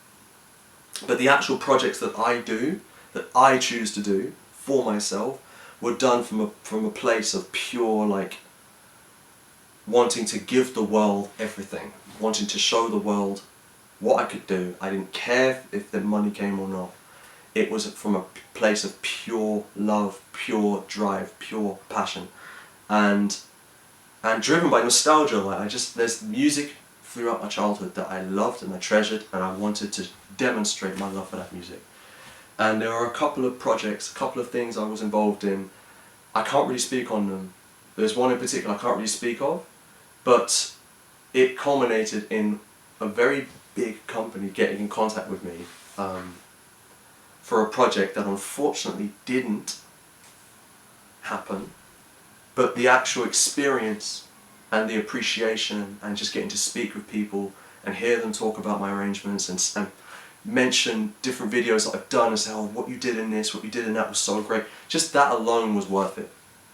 But the actual projects that I choose to do for myself, were done from a place of pure like wanting to give the world everything, wanting to show the world what I could do. I didn't care if the money came or not. It was from a place of pure love, pure drive, pure passion, and driven by nostalgia. Like there's music throughout my childhood that I loved and I treasured, and I wanted to demonstrate my love for that music. And there are a couple of projects, a couple of things I was involved in. I can't really speak on them. There's one in particular I can't really speak of, but it culminated in a very big company getting in contact with me for a project that unfortunately didn't happen, but the actual experience and the appreciation and just getting to speak with people and hear them talk about my arrangements and mention different videos that I've done and say, oh, what you did in this, what you did in that was so great. Just that alone was worth it.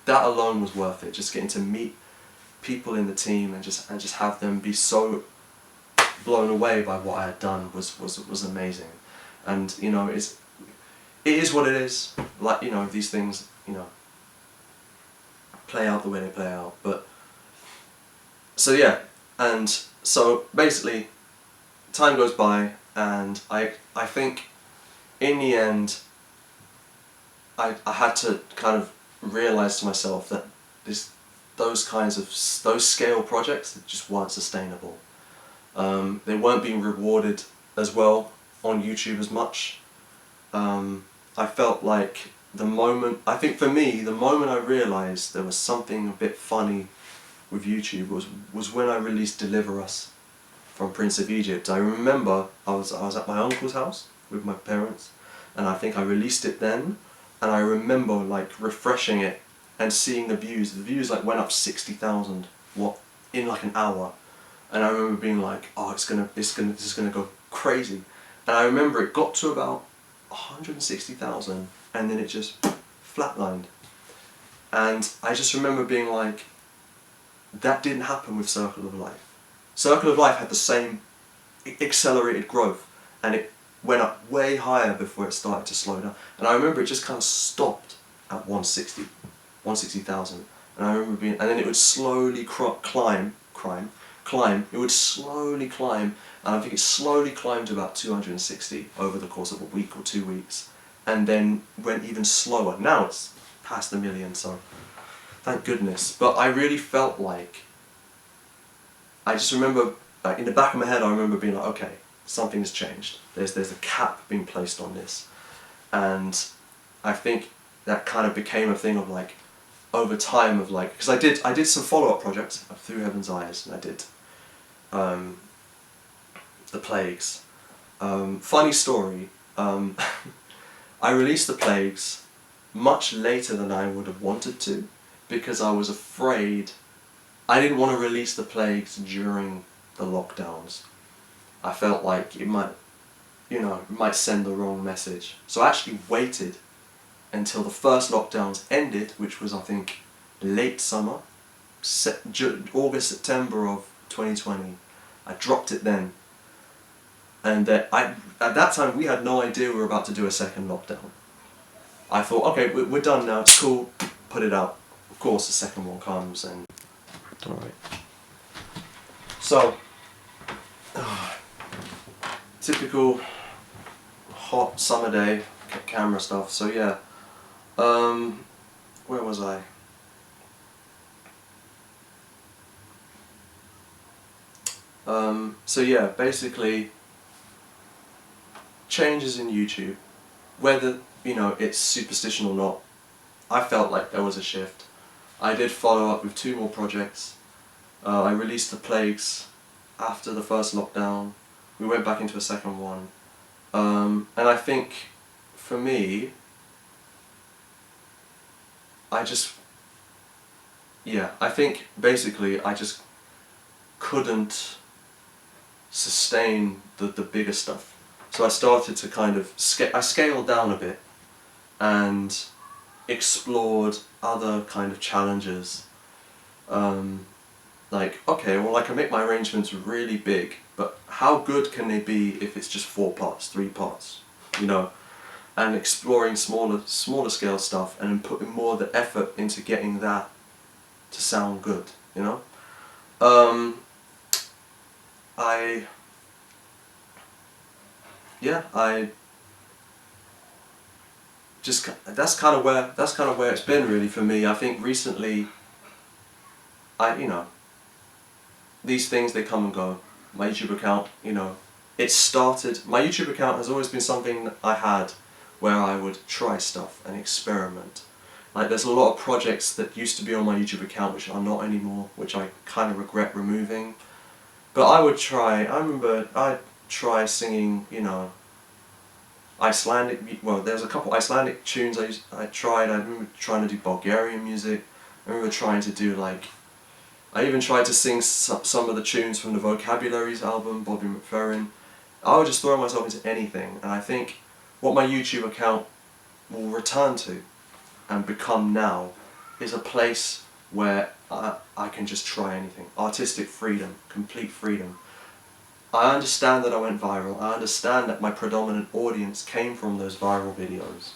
That alone was worth it. Just getting to meet people in the team and just have them be so blown away by what I had done was amazing. And you know, it is what it is. Like, you know, these things, you know, play out the way they play out. But so yeah, and so basically time goes by, and I think in the end I had to kind of realise to myself that those scale projects just weren't sustainable. They weren't being rewarded as well on YouTube as much. I felt like I think for me, the moment I realised there was something a bit funny with YouTube was when I released Deliver Us from Prince of Egypt. I remember I was at my uncle's house with my parents, and I think I released it then, and I remember like refreshing it and seeing the views. The views like went up 60,000 in like an hour, and I remember being like, oh, this is gonna go crazy. And I remember it got to about 160,000, and then it just flatlined. And I just remember being like, that didn't happen with Circle of Life. Circle of Life had the same accelerated growth, and went up way higher before it started to slow down. And I remember it just kind of stopped at 160,000. And I remember and then it would slowly climb, it would slowly climb, and I think it slowly climbed to about 260 over the course of a week or 2 weeks, and then went even slower. Now it's past 1 million, so thank goodness. But I really felt like, I just remember, in the back of my head, I remember being like, okay, something's changed. There's a cap being placed on this. And I think that kind of became a thing of like, over time of like, because I did some follow-up projects through Heaven's Eyes, and I did The Plagues. Funny story, I released The Plagues much later than I would have wanted to, because I was afraid, I didn't want to release The Plagues during the lockdowns. I felt like it might, it might send the wrong message. So I actually waited until the first lockdowns ended, which was, I think, late summer, August, September of 2020. I dropped it then. And at that time, we had no idea we were about to do a second lockdown. I thought, okay, we're done now, it's cool, put it out. Of course, the second one comes, and... Alright. So, typical hot summer day, camera stuff, so yeah. Where was I? So yeah, basically, changes in YouTube, whether, it's superstition or not, I felt like there was a shift. I did follow up with 2 more projects. I released The Plagues after the first lockdown. We went back into a second one. And I think, for me, I think basically I just couldn't sustain the bigger stuff. So I started to kind of, I scaled down a bit and explored other kind of challenges. Like, okay, well I can make my arrangements really big, but how good can they be if it's just 4 parts, 3 parts, and exploring smaller scale stuff and putting more of the effort into getting that to sound good, that's kind of where it's been really for me. I think recently, these things, they come and go. My YouTube account, my YouTube account has always been something I had where I would try stuff and experiment. Like, there's a lot of projects that used to be on my YouTube account which are not anymore, which I kind of regret removing. But I remember I'd try singing, Icelandic, well, there's a couple Icelandic tunes I tried. I remember trying to do Bulgarian music. I remember trying to do I even tried to sing some of the tunes from the Vocabularies album, Bobby McFerrin. I would just throw myself into anything, and I think what my YouTube account will return to and become now is a place where I can just try anything. Artistic freedom, complete freedom. I understand that I went viral, I understand that my predominant audience came from those viral videos,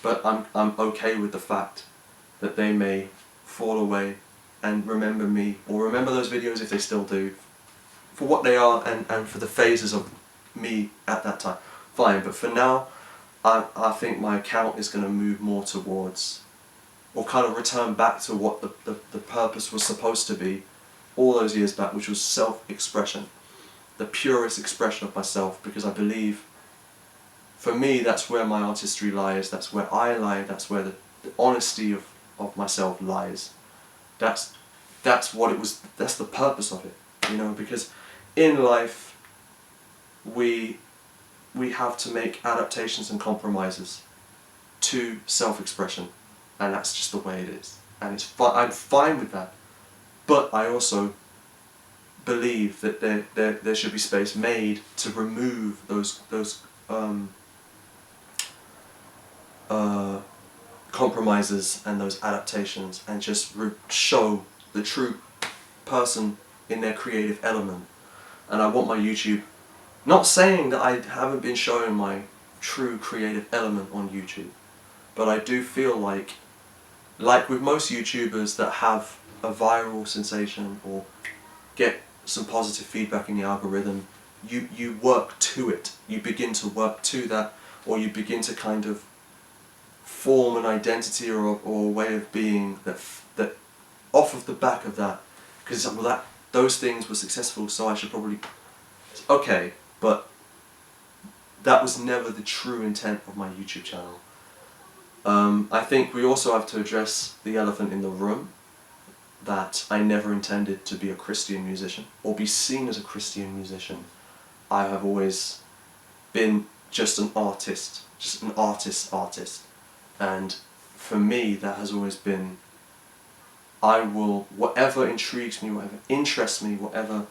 but I'm okay with the fact that they may fall away and remember me, or remember those videos if they still do, for what they are and for the phases of me at that time. Fine, but for now, I think my account is going to move more towards, or kind of return back to what the purpose was supposed to be all those years back, which was self-expression. The purest expression of myself, because I believe, for me, that's where my artistry lies, that's where I lie, that's where the honesty of myself lies. That's what it was, that's the purpose of it, because in life we have to make adaptations and compromises to self-expression, and that's just the way it is, and I'm fine with that, but I also believe that there should be space made to remove those compromises and those adaptations, and just show the true person in their creative element. And I want my YouTube Not saying that I haven't been showing my true creative element on YouTube, but I do feel like with most YouTubers that have a viral sensation or get some positive feedback in the algorithm, you work to it. You begin to work to that, or you begin to kind of form an identity or a way of being that off of the back of that, because well, that those things were successful, so I should probably okay, but that was never the true intent of my YouTube channel. I think we also have to address the elephant in the room, that I never intended to be a Christian musician or be seen as a Christian musician. I have always been just an artist, artist. And for me, that has always been, I will, whatever intrigues me, whatever interests me, whatever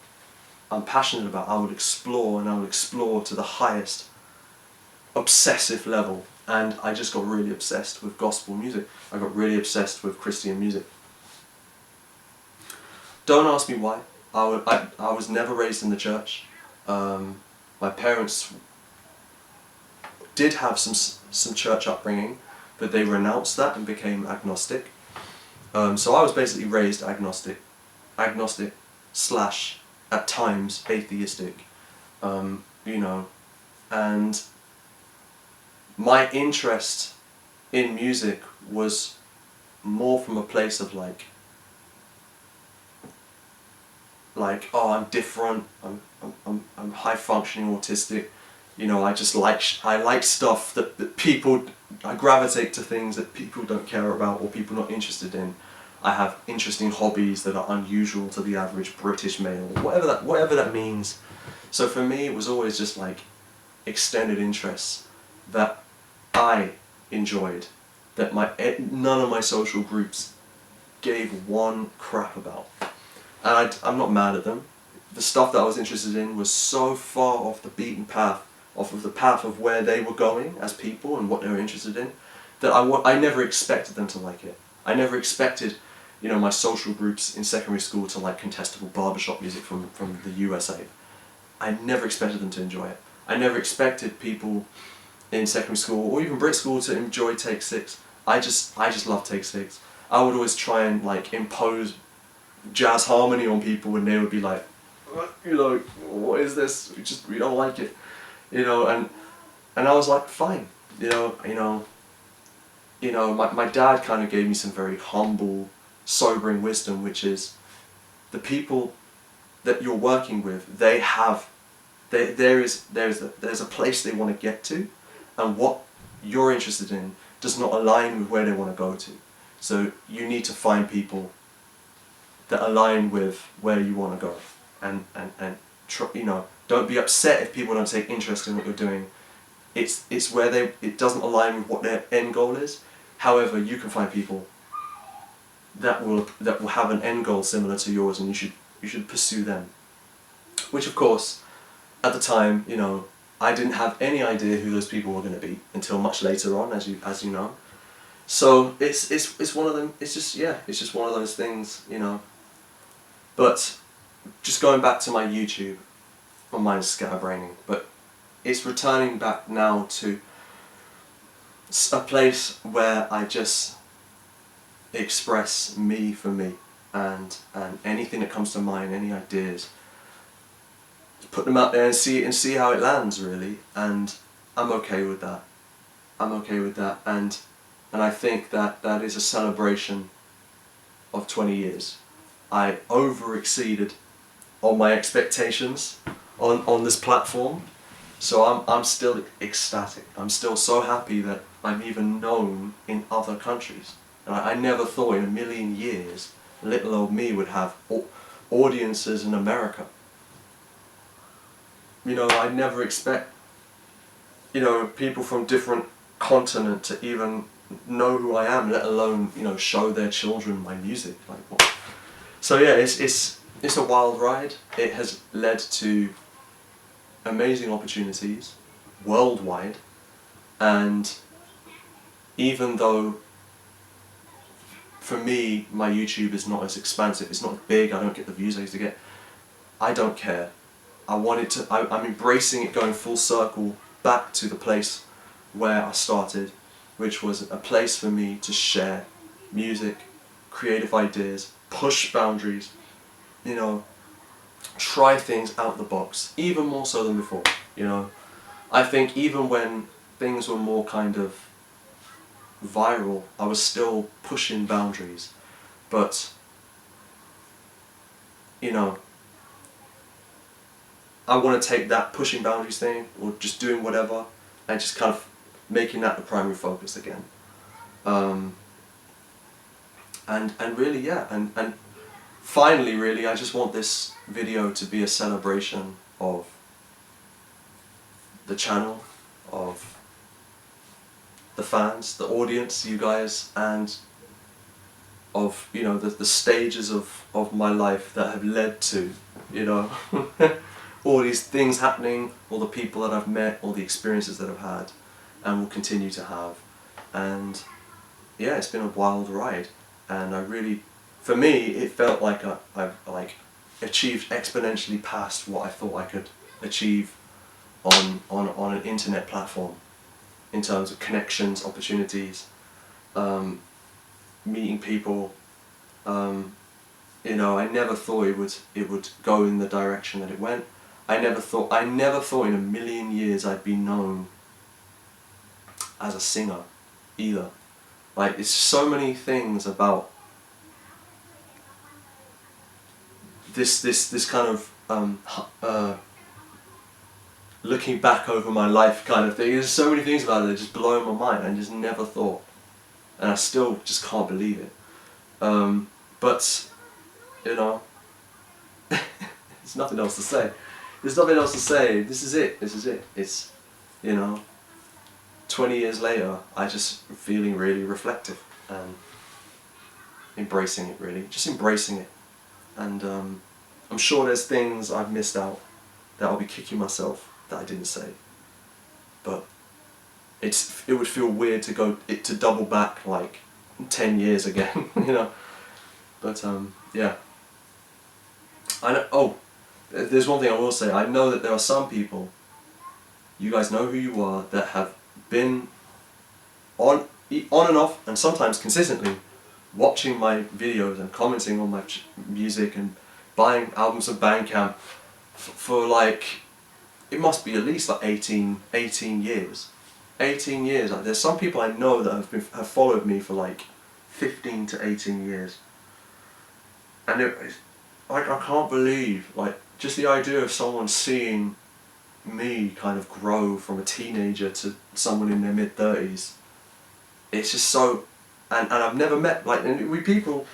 I'm passionate about, I will explore, and I will explore to the highest obsessive level. And I just got really obsessed with gospel music. I got really obsessed with Christian music. Don't ask me why. I was never raised in the church. My parents did have some church upbringing, but they renounced that and became agnostic. So I was basically raised agnostic slash at times atheistic, you know, and my interest in music was more from a place of like oh, I'm different, I'm high functioning autistic, you know, I like stuff that people, I gravitate to things that people don't care about or people not interested in. I have interesting hobbies that are unusual to the average British male, whatever that means. So for me it was always just like extended interests that I enjoyed, that none of my social groups gave one crap about. And I'm not mad at them. The stuff that I was interested in was so far off the beaten path, off of the path of where they were going as people and what they were interested in, that I never expected them to like it. I never expected, you know, my social groups in secondary school to like contestable barbershop music from the USA. I never expected them to enjoy it. I never expected people in secondary school or even Brit school to enjoy Take Six. I just love Take Six. I would always try and like impose jazz harmony on people, and they would be like, you know, what is this? We don't like it, you know. And I was like, fine, you know. My dad kind of gave me some very humble, sobering wisdom, which is the people that you're working with, there's a place they want to get to, and what you're interested in does not align with where they want to go to. So you need to find people that align with where you want to go, and you know, don't be upset if people don't take interest in what you're doing. It's where it doesn't align with what their end goal is. However, you can find people that will have an end goal similar to yours, and you should pursue them. Which of course, at the time, you know, I didn't have any idea who those people were going to be until much later on, as you know. So it's one of them. It's just one of those things, you know. But just going back to my YouTube, my mind's scatterbraining, but it's returning back now to a place where I just express me for me, and anything that comes to mind, any ideas, put them out there and see how it lands, really. And I'm okay with that. And I think that is a celebration of 20 years. I over-exceeded on my expectations on this platform, so I'm still ecstatic. I'm still so happy that I'm even known in other countries. And I never thought in a million years little old me would have audiences in America. You know, I never expect, you know, people from different continents to even know who I am, let alone, you know, show their children my music. Like what? So yeah, it's a wild ride. It has led to amazing opportunities worldwide, and even though for me my YouTube is not as expansive, it's not big, I don't get the views I used to get, I don't care. I'm embracing it, going full circle back to the place where I started, which was a place for me to share music, creative ideas, push boundaries, you know, try things out the box, even more so than before, you know. I think even when things were more kind of viral, I was still pushing boundaries, but, you know, I want to take that pushing boundaries thing, or just doing whatever, and just kind of making that the primary focus again. And really, yeah, and finally, really, I just want this video to be a celebration of the channel, of the fans, the audience, you guys, and of, you know, the stages of my life that have led to, you know, all these things happening, all the people that I've met, all the experiences that I've had, and will continue to have. And yeah, it's been a wild ride, and I really, for me, it felt like I've like achieved exponentially past what I thought I could achieve on an internet platform, in terms of connections, opportunities, meeting people. You know, I never thought it would go in the direction that it went. I never thought in a million years I'd be known as a singer either. Like, it's so many things about this kind of looking back over my life kind of thing. There's so many things about it that just blow my mind. I just never thought, and I still just can't believe it. But you know, there's nothing else to say. There's nothing else to say. This is it. This is it. It's, you know, 20 years later, I just feeling really reflective and embracing it, really. Just embracing it. And I'm sure there's things I've missed out that I'll be kicking myself that I didn't say. But it would feel weird to double back like 10 years again, you know. But yeah. I know, oh, there's one thing I will say. I know that there are some people, you guys know who you are, that have been on and off, and sometimes consistently, watching my videos and commenting on my music and buying albums of Bandcamp for like, it must be at least like 18 years. 18 years. Like, there's some people I know that have followed me for like 15 to 18 years. And like, I can't believe, like, just the idea of someone seeing me kind of grow from a teenager to someone in their mid-30s. It's just so, and I've never met, like, with people,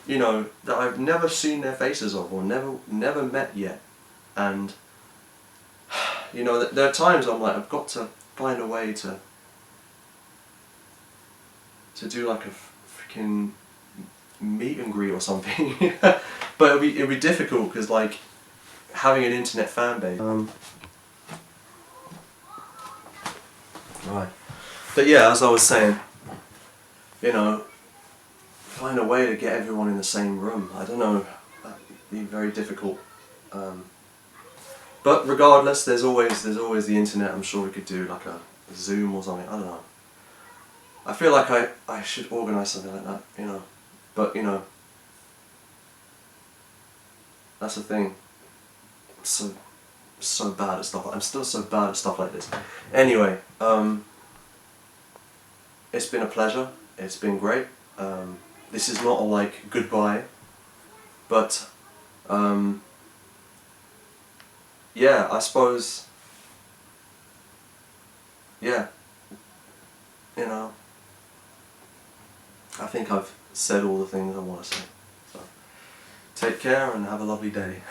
you know, that I've never seen their faces of, or never met yet. And, you know, there are times I'm like, I've got to find a way to do like a freaking meet and greet or something. But it'd be difficult, because like, having an internet fan base. Right. But yeah, as I was saying, you know, find a way to get everyone in the same room. I don't know, that'd be very difficult. But regardless, there's always the internet. I'm sure we could do like a Zoom or something. I don't know. I feel like I should organise something like that, you know. But you know, that's the thing. I'm so bad at stuff. I'm still so bad at stuff like this. Anyway, it's been a pleasure. It's been great. This is not a like goodbye, but yeah, I suppose, yeah, you know, I think I've said all the things I want to say. So take care and have a lovely day.